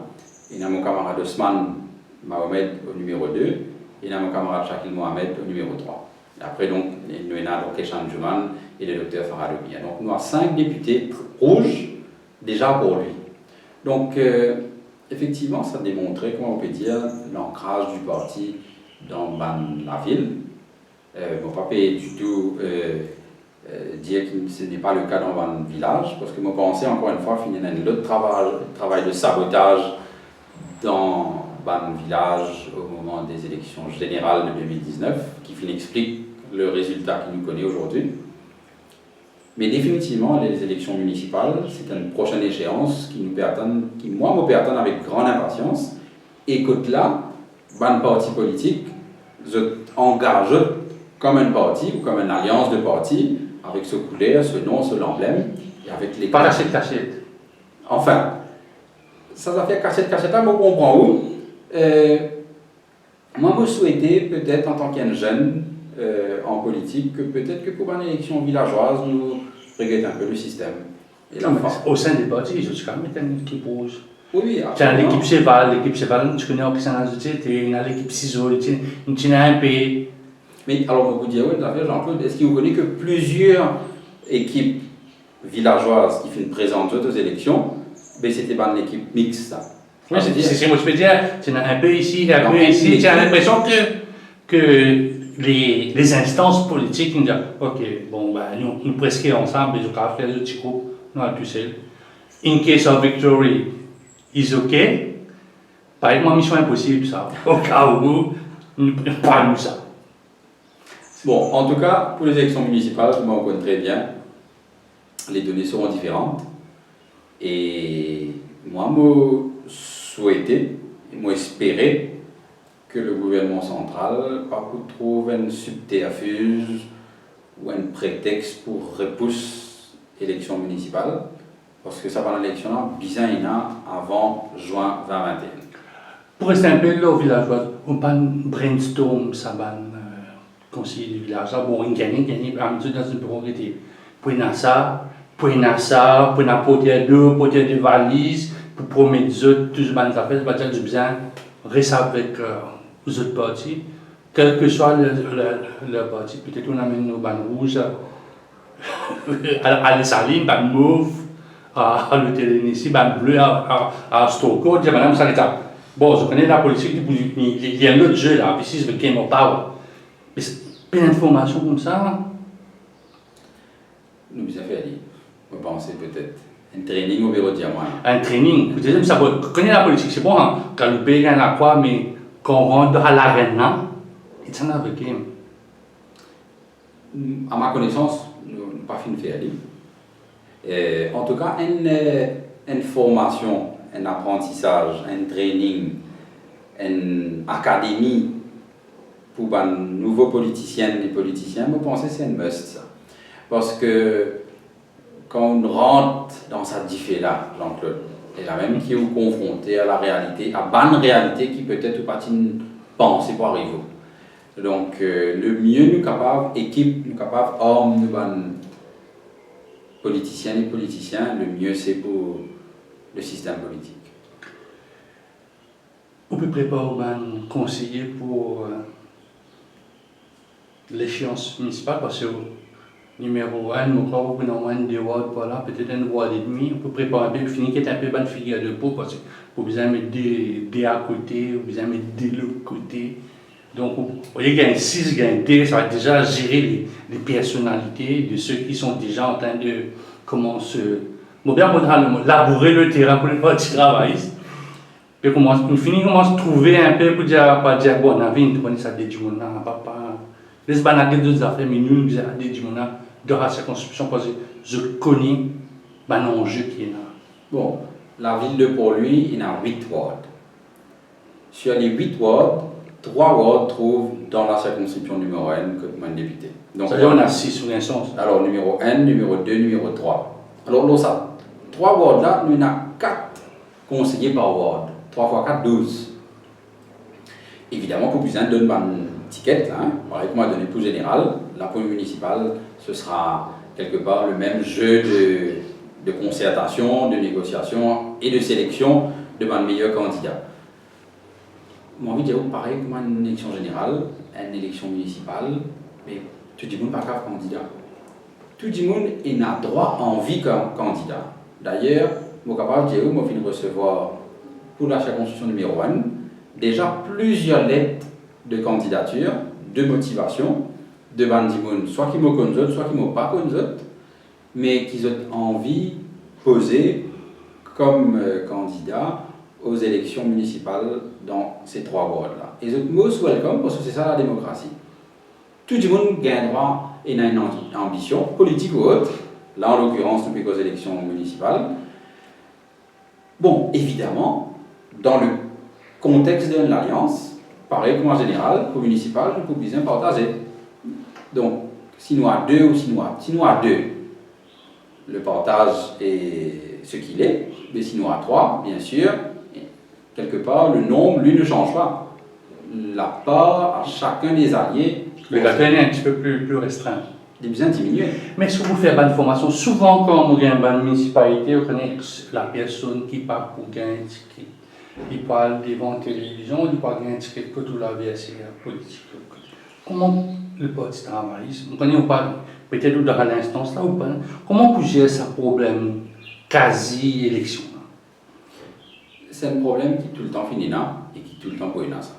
B: il y en a mon camarade Osman Mohamed au numéro 2, et il y en a mon camarade Shakil Mohamed au numéro 3. Et après, donc, nous avons Keshan Juman et le docteur Farad Obia. Donc, nous avons 5 députés rouges déjà pour lui. Donc, effectivement, ça démontrait, comment on peut dire, l'ancrage du parti dans la ville. Mon papa est du tout dire que ce n'est pas le cas dans mon village, parce que mon pensée, encore une fois, finit un autre travail de sabotage dans mon village au moment des élections générales de 2019, qui explique le résultat qu'il nous connaît aujourd'hui. Mais définitivement, les élections municipales, c'est une prochaine échéance qui me attend avec grande impatience. Et que là, un parti politique engage comme un parti ou comme une alliance de partis, avec ce couleur, ce nom, ce emblème, et avec les...
A: Pas cachette.
B: Enfin, ça fait cachette, là, on comprend où. Moi, je souhaitais peut-être, en tant qu'un jeune en politique, que peut-être que pour une élection villageoise, nous regrettons un peu le système. Et
A: non, au sein des partis, il y a quand même une équipe rouge.
B: Oui,
A: tiens, l'équipe Cheval, tu connais en il y a l'équipe Ciseaux, il y a un pays.
B: Mais alors, vous dire, oui, Jean-Claude, est-ce que vous connaissez que plusieurs équipes villageoises qui présentent aux élections, mais c'était pas une équipe mixte, ça?
A: Oui, c'est moi je peux dire, c'est un peu ici, un peu ici. J'ai l'impression que les instances politiques nous disent, ok, bon, ben, nous presque ensemble, mais on va faire le petit groupe, nous allons tout seul. In case of victory, is ok. Pas être ma mission impossible, ça. Au cas où, nous parlons ça.
B: Bon, en tout cas, pour les élections municipales, je m'en connais très bien. Les données seront différentes. Et moi, je souhaitais, moi espérais que le gouvernement central trouve un subterfuge ou un prétexte pour repousser l'élection municipale, parce que ça va l'élection bien avant juin 2021.
A: Pour rester un peu là au village, on peut brainstorm ça conseiller du village. Bon, on gagne dans une propriété. Pour ça, pour apporter des valises, pour promettre tout ce que ça fait, ça du bien, rester avec les autres partis. Quel que soit le parti, peut-être on amène nos bandes rouges à l'Essaline, bandes mauves, à l'hôtel ici, bandes bleues, à Stockholm, dire madame, ça l'est. Bon, je connais la politique, il y a un autre jeu là, ici c'est le Game of Power. Mais plein d'informations comme ça.
B: Nous avons fait aller. On pensait peut-être un training au bureau de diamant.
A: Un training, vous savez, ça connaît la politique, c'est bon, hein, quand nous payons la croix, mais quand on rentre à l'arène là, it's another game.
B: À ma connaissance, nous n'avons pas fini de faire aller. En tout cas, une formation, un apprentissage, un training, une académie pour les nouveaux politiciennes et politiciens, je pense que c'est un must. Ça. Parce que quand on rentre dans cette diffé-là, Jean-Claude, et là même qui est confronté à la réalité, à bonne réalité qui peut-être ou pas penser pour arriver. Donc, le mieux nous capable, équipe nous capable, hommes, nous politiciennes et politiciens, le mieux c'est pour le système politique.
A: On peut préparer un conseiller pour l'échéance municipale parce que numéro 1, nous avons une des wards, voilà, peut-être un ward et demi. On peut préparer un peu, finir qui est un peu bonne figure de peau parce qu'il faut bien mettre des à côté, ou bien mettre des de l'autre côté. Donc, vous voyez qu'il y a un 6, il y a un D, ça va déjà gérer les personnalités de ceux qui sont déjà en train de commencer, labourer le terrain pour les partis travaillistes. Puis on finit, commence à trouver un peu pour dire, pas dire, bon, on a vu, on ça des gens, papa. Les banades d'autres affaires, mais nous, nous avons des gens dans la circonscription parce que je connais l'enjeu qui est là.
B: Bon, la ville de Port-Louis, il y a 8 wards. Sur les 8 wards, 3 wards trouvent dans la circonscription numéro 1 comme un député.
A: Donc, c'est-à-dire on a 6 sous l'instance.
B: Alors, numéro 1, numéro 2, numéro 3. Alors, dans ça, 3 wards là, nous avons 4 conseillers par ward. 3 x 4, 12. Évidemment, pour besoin de donner une ticket, hein, par exemple, moi, donner pour général, la police municipale, ce sera quelque part le même jeu de concertation, de négociation et de sélection de mon meilleur candidat. J'ai envie de dire pareil comme une élection générale, une élection municipale, mais tout le monde n'est pas grave candidat. Tout le monde a droit à envie comme candidat. D'ailleurs, je suis capable de dire que je vais recevoir pour la circonscription numéro 1 déjà plusieurs lettres de candidature, de motivation, de bandimoun, soit qui me connaissent, soit qui ne m'ont pas connaissent, mais qui ont envie de poser comme candidat aux élections municipales dans ces 3 wards-là. Et c'est most welcome parce que c'est ça la démocratie. Tout le monde gagnera et a une ambition politique ou autre, là en l'occurrence depuis aux élections municipales. Bon, évidemment, dans le contexte de l'alliance, pareil comme en général, pour municipal, nous pouvons bien partager. Donc, si nous avons 2 ou si nous avons 2, le partage est ce qu'il est, mais si nous avons 3, bien sûr, quelque part, le nombre, lui, ne change pas. La part à chacun des alliés.
A: Le gâteau est un petit peu plus restreint.
B: Il est bien diminué.
A: Mais si vous faites une formation, souvent quand on a une municipalité, on connaît la personne qui parle pour gagner un ticket. Il parle devant la télévision, il parle gagner un ticket que tout la VSC politique. Comment le parti travaille? On connaît ou pas, peut-être dans l'instance là ou pas. Comment vous gérez ce problème quasi-élection?
B: C'est un problème qui tout le temps finit là et qui tout le temps peut y ça.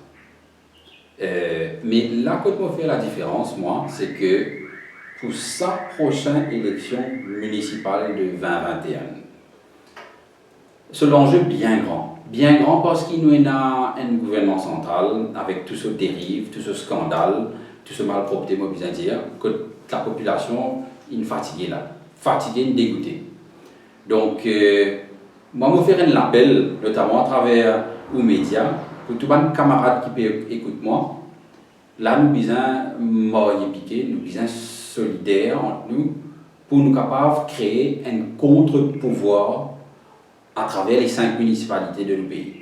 B: Mais là, quand on fait la différence, moi, c'est que pour sa prochaine élection municipale de 2021, c'est l'enjeu bien grand parce qu'il nous a un gouvernement central avec tout ce dérive, tout ce scandale, tout ce malpropreté, moi, bien dire, que la population est fatiguée là, fatiguée, dégoûtée. Donc, moi, je vais faire un appel, notamment à travers aux médias, pour tous les camarades qui écoutent moi, là nous besoin marier piqué, nous besoin solidaires entre nous pour nous capables de créer un contre-pouvoir à travers les 5 municipalités de nos pays.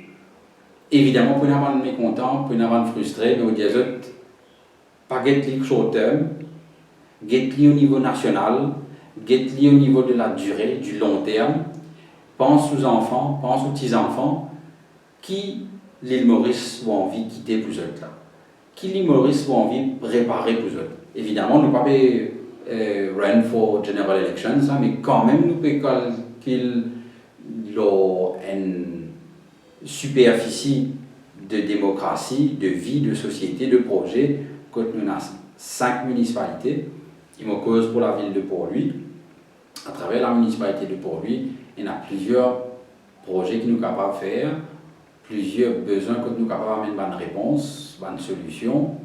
B: Évidemment, pour nous avoir mécontents, pour nous avoir frustrés, mais on dit pas get short terme, get au niveau national, get au niveau de la durée, du long terme. Pense aux enfants, pense aux petits-enfants qui l'île Maurice ont envie de quitter pour eux là. Qui l'île Maurice ont envie de préparer pour eux. Évidemment, nous ne pouvons pas run for general elections, mais quand même nous pouvons calculer une superficie de démocratie, de vie, de société, de projet, quand nous avons 5 municipalités, qui me cause pour la ville de Port-Louis. À travers la municipalité de Port-Louis, il y a plusieurs projets que nous sommes capables de faire, plusieurs besoins que nous sommes capables d'amener une réponse, une solution.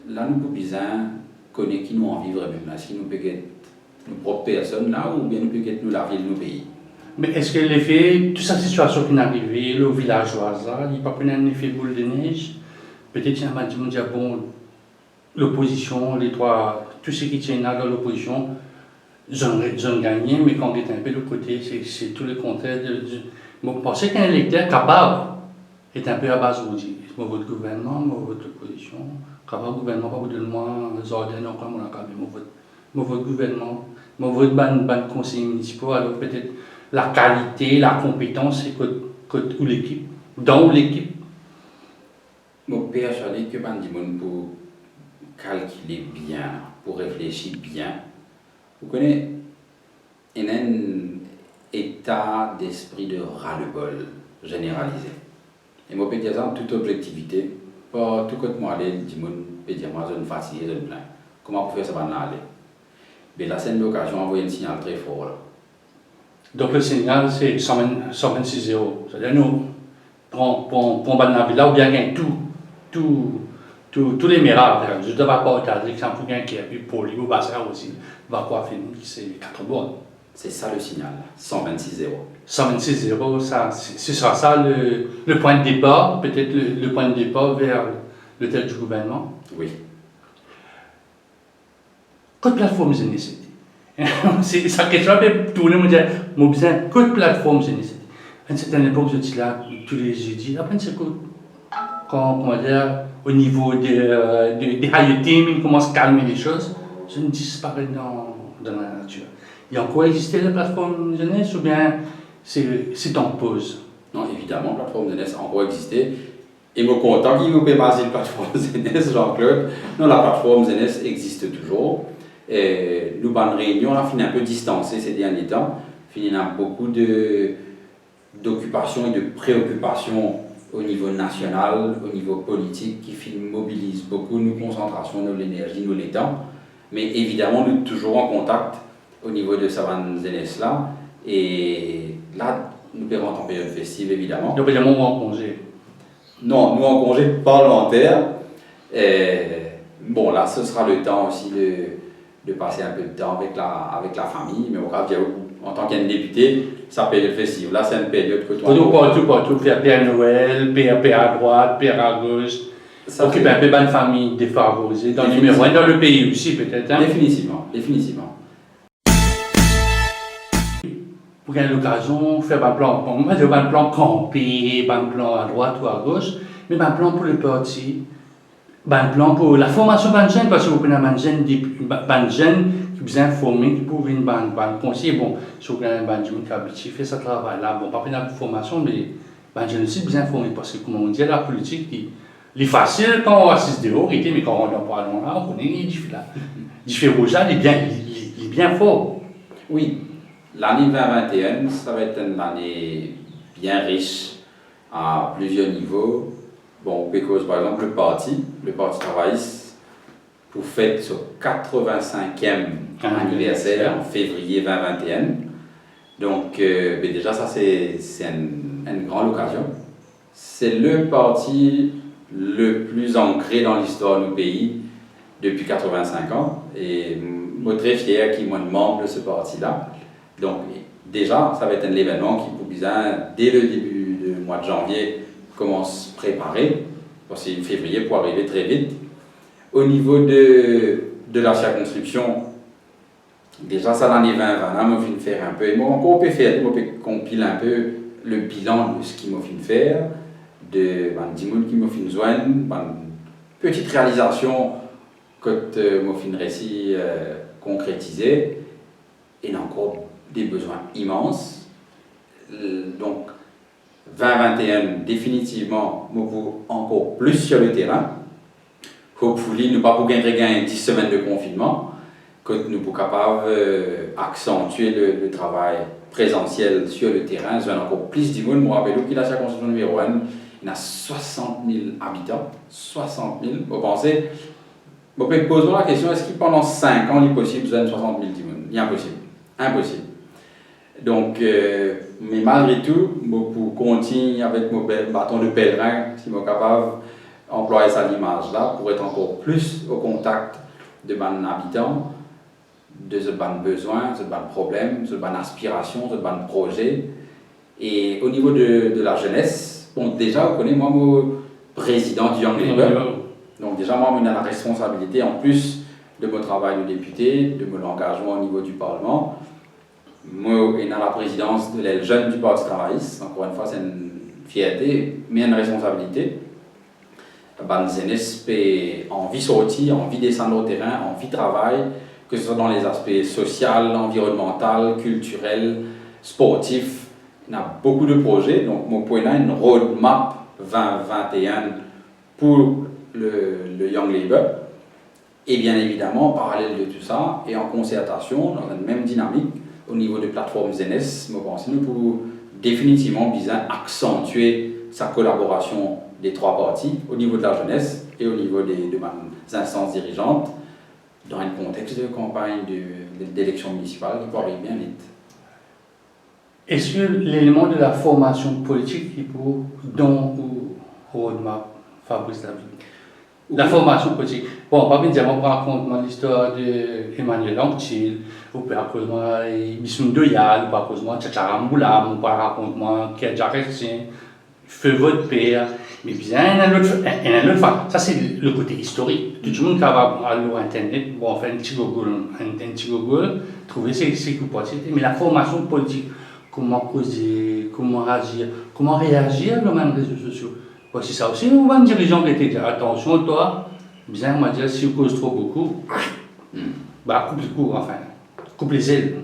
B: Là, nous pouvons bien connaître qui nous en vivre même, si nous pouvons être nos propres personnes là, ou bien nous pouvons être nous la ville, nos pays.
A: Mais est-ce que l'effet, toute cette situation qui est arrivée, le villageois, il n'y a pas un effet boule de neige? Peut-être qu'il y a un dit, bon, l'opposition, les trois, tous ceux qui tiennent là dans l'opposition, ils ont gagné, mais quand on est un peu de côté, c'est tout le contraire. Je pensais qu'un électeur capable est un peu à base de dire, votre gouvernement, votre opposition, capable gouvernement, pas vous donner moi, Zordin, encore mon acabé, votre gouvernement, votre ban conseil municipal, alors peut-être la qualité, la compétence, c'est que l'équipe, dans l'équipe.
B: Mon père, je dis que pour calculer bien, pour réfléchir bien. Vous connaissez, il y a un état d'esprit de ras-le-bol généralisé. Et moi, je peux dire ça en toute objectivité, pas tout côté moi aller, je peux dire moi, je suis fatigué, je suis plein. Comment vous faire ça va aller? Mais là, c'est une occasion d'envoyer un signal très fort. Là.
A: Donc le signal, c'est 126-0. C'est-à-dire, nous, pour Banabila, ou bien gagne tous les miracles. Je ne devrais pas regarder exemple pour quelqu'un qui a pu pour lui ou Bassin aussi, va quoi finir, c'est 4 bornes.
B: C'est ça le signal, 126-0.
A: 126-0, ce sera ça le point de départ, peut-être le point de départ vers le tête du gouvernement.
B: Oui.
A: Quelle plateforme c'est nécessaire? C'est ça question peut tourner me dire mon besoin quelle plateforme c'est nécessaire? À une certaine époque je dis là tous les jeudis après c'est quand on va dire au niveau des high team il commence à calmer les choses je ne disparaît dans la nature. Il y a encore existé la plateforme jeunesse ou bien c'est en pause?
B: Non, évidemment, la plateforme jeunesse a encore existé. Et mon content qui vous peut baser la plateforme jeunesse, Jean-Claude, non, la plateforme jeunesse existe toujours. Et nous, dans une réunion, on a fini un peu distancé ces derniers temps. On a beaucoup d'occupations et de préoccupations au niveau national, au niveau politique, qui mobilisent beaucoup nos concentrations, nos l'énergie, nos temps. Mais évidemment, nous sommes toujours en contact au niveau de Savane Jeunesse là. Et là, nous payons en période festive, évidemment.
A: Donc, évidemment, en congé.
B: Non, nous en congé parlementaire. Bon, là, ce sera le temps aussi de passer un peu de temps avec la famille. Mais en tant qu'un député, ça période festive. Là, c'est une période que
A: toi. Partout, faire Père Noël, Père à droite, Père à gauche. Occuper un peu de famille défavorisée, dans le numéro 1, dans le pays aussi, peut-être. Hein?
B: Définitivement.
A: Pour qu'il y ait l'occasion de faire un plan, on va dire un plan campé, un plan à droite ou à gauche, mais un plan pour le parti, un plan pour la formation de jeunes, parce que vous connaissez un jeune qui est bien formé, qui peut venir un conseiller. Bon, si vous connaissez un jeune qui fait ce travail-là, bon, pas pour la formation, mais un jeune aussi bien formé, parce que, comme on dit, la politique, il est facile quand on assiste dehors, mais quand on est en parlant là, on connaît, il fait là. Il fait rouge, il est bien fort.
B: Oui. L'année 2021, ça va être une année bien riche à plusieurs niveaux. Bon, parce par exemple le parti travailliste, pour fêter son 85e anniversaire en février 2021. Donc, déjà, ça c'est une grande occasion. C'est le parti le plus ancré dans l'histoire de nos pays depuis 85 ans. Et je suis très fier qu'il y ait membre de ce parti-là. Donc, déjà, ça va être un événement qui peut bien, dès le début du mois de janvier, commence à préparer, parce que c'est février pour arriver très vite. Au niveau de la circonscription, déjà ça l'année 2020, je vais faire un peu, et moi encore on peut faire, on peut compiler un peu le bilan de ce qu'il m'a fait faire, de 10 000 qui m'a fait joindre, petite réalisation que m'a fait récit concrétisé, et il y a encore des besoins immenses. Donc 2021 définitivement encore plus sur le terrain. Hopefully, nous pas pour gagner 10 semaines de confinement, que nous sommes capables d'accentuer le travail présentiel sur le terrain. Il y a encore plus de monde. Je me rappelle qu'il a sa constitution numéro 1, il y a 60 000 habitants. 60 000. Vous pensez, vous pouvez poser la question, est-ce que pendant 5 ans, il est possible de 60 000 personnes? Il est impossible. Impossible. Donc, mais malgré tout, pour continuer avec mon bâton de pèlerin, si je suis capable d'employer cette image-là, pour être encore plus au contact de mes habitants, de ce besoin, de ce problème, de ce aspiration, de ce projet. Et au niveau de la jeunesse, bon, déjà, vous connaissez, moi, mon président du Young Labour. Donc, déjà, moi, j'ai la responsabilité, en plus de mon travail de député, de mon engagement au niveau du Parlement. Moi, j'ai la présidence de l'aile jeune du Parti travailliste. Encore une fois, c'est une fierté, mais une responsabilité. La jeunesse a envie de sortir, envie de descendre au terrain, envie de travailler, que ce soit dans les aspects sociaux, environnementaux, culturels, sportifs. Il y a beaucoup de projets. Donc, mon point là, une roadmap 2021 pour le Young Labour. Et bien évidemment, en parallèle de tout ça, et en concertation, dans une même dynamique, au niveau de plateforme jeunesse, je pense que nous pouvons définitivement bien accentuer sa collaboration des trois parties, au niveau de la jeunesse et au niveau des instances dirigeantes, dans un contexte de campagne d'élection municipale qui peut arriver bien vite.
A: Est-ce que l'élément de la formation politique est pour dans ou roadmap Fabrice David? La formation politique. Bon, pas bien dire, on raconte l'histoire d'Emmanuel Anctil, ou peut raconter moi Bissoun Doyal, ou pas raconter moi Tchatchara Moulam, ou pas raconter moi Kedja Restien, Feu votre père. Mais bien, il y a un autre fois. Ça, c'est le côté historique. Tout le monde qui va aller sur Internet, bon, faire un petit Google, trouver ces opportunités. Mais la formation politique, comment causer, comment agir, comment réagir dans les réseaux sociaux. Voici ça aussi, on va un dirigeant qui était dit attention, toi, bien, on va dire, si on cause trop beaucoup, bah, coupe les cours, enfin, coupe les ailes,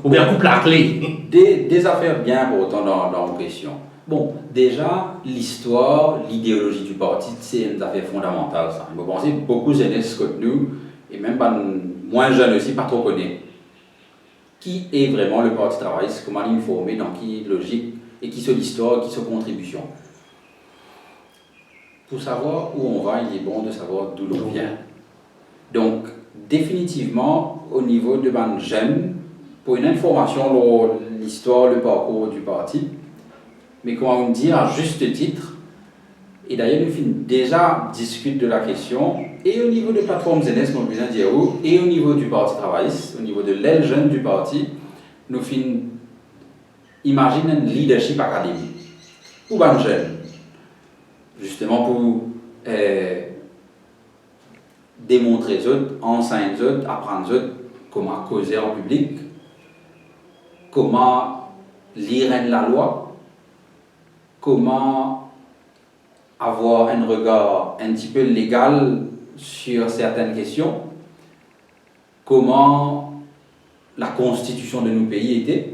A: ou bien coupe la clé.
B: Des affaires bien importantes dans la question. Bon, déjà, l'histoire, l'idéologie du parti, c'est une affaire fondamentale. Ça. Vous pensez, beaucoup de jeunesse comme nous, et même moins jeunes aussi, pas trop connaissent. Qui est vraiment le Parti travailliste, comment il est formé, dans quelle logique, et qui sont l'histoire, qui sont contributions. Pour savoir où on va, il est bon de savoir d'où l'on vient. Donc, définitivement, au niveau de ban jeunes, pour une information, l'histoire, le parcours du parti, mais comment on dit à juste titre, et d'ailleurs, nous déjà discute de la question, et au niveau de plateforme jeunesse, comme je viens de dire, et au niveau du Parti travailliste, au niveau de l'aile jeune du parti, nous imaginons un leadership académique pour ban jeunes. Justement pour démontrer aux autres, enseigner aux autres, apprendre aux autres comment causer en public, comment lire la loi, comment avoir un regard un petit peu légal sur certaines questions, comment la constitution de nos pays était.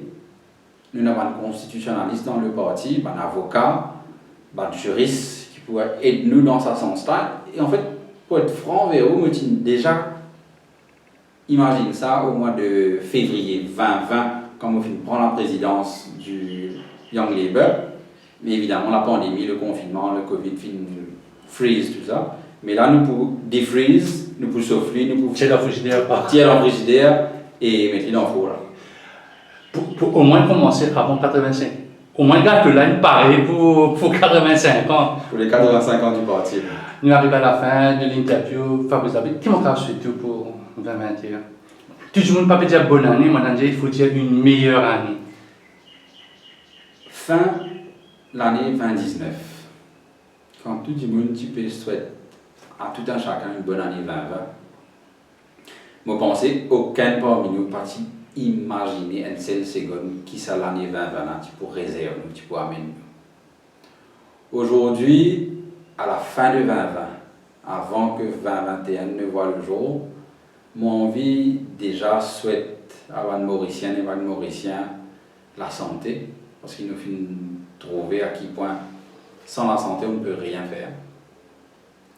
B: Nous n'avons pas de constitutionnaliste dans le parti, un avocat, un juriste, pour aider nous dans ce sens-là. Et en fait, pour être franc vers vous, déjà, imagine ça au mois de février 2020, quand on prend la présidence du Young Labour. Mais évidemment, la pandémie, le confinement, le Covid, freeze, tout ça. Mais là, nous pouvons défreeze, nous pouvons souffler, nous pouvons tirer dans le frigidaire et mettre dans le four.
A: Pour au moins commencer avant 85. Au moins, garde là, pareil pour 85 ans.
B: Pour les 85 ans du parti.
A: Nous arrivons à la fin de l'interview. Fabrice David, qui m'a surtout pour 2021? Tout le monde ne peut pas dire bonne année, moi, il faut dire une meilleure année.
B: Fin l'année 2019. quand tout le monde peut souhaiter à tout un chacun une bonne année 2020, je pense qu'aucun parmi nous peut imaginer une seule seconde qui ça l'année 2020 tu peux réserver, tu peux amener. Aujourd'hui, à la fin de 2020, avant que 2021 ne voit le jour, mon envie déjà souhaite à une Mauricienne et à un Mauricien la santé, parce qu'il nous fait trouver à quel point sans la santé on ne peut rien faire.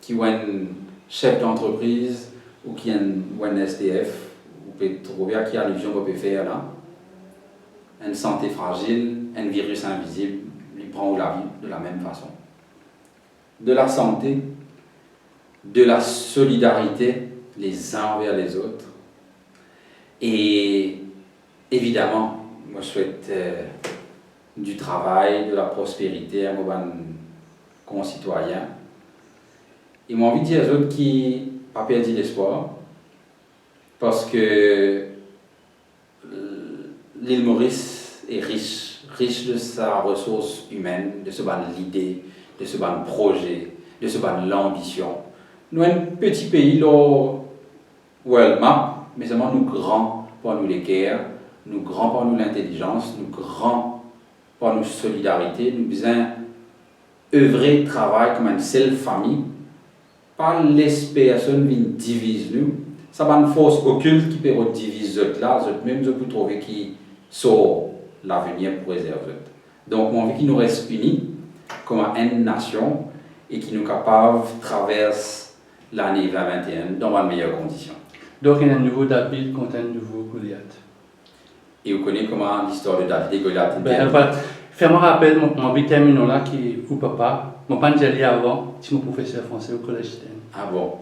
B: Qui est un chef d'entreprise ou qui est un SDF, vous pouvez trouver à quelle allusion vous pouvez faire là. Une santé fragile, un virus invisible, il prend la vie de la même façon. De la santé, de la solidarité les uns envers les autres. Et évidemment, moi je souhaite du travail, de la prospérité à nos concitoyens. Et moi envie de dire aux autres qui n'ont pas perdu l'espoir, parce que l'île Maurice est riche de sa ressource humaine, de ce l'idée, de ce projet, de ce l'ambition. Nous sommes un petit pays, là, world map, mais seulement nous grands pour nous les guerres, nous grands pour nous l'intelligence, nous grands pour nous solidarité, nous besoin œuvrer, travailler comme une seule famille, pas les personnes qui divisent nous. Ça va une force occulte qui peut diviser les autres là, même je peux trouver qui sort l'avenir pour réserver. Donc, on veut qu'ils nous restent unis comme une nation et qui nous capables de traverser l'année 2021 dans les meilleures conditions.
A: Donc, il y a un nouveau David contre un nouveau Goliath.
B: Et vous connaissez comment l'histoire de David et Goliath?
A: Fais-moi rappel, mon terminal là, qui est ou papa, mon pas déjà avant, c'est mon professeur français au collège.
B: Ah bon?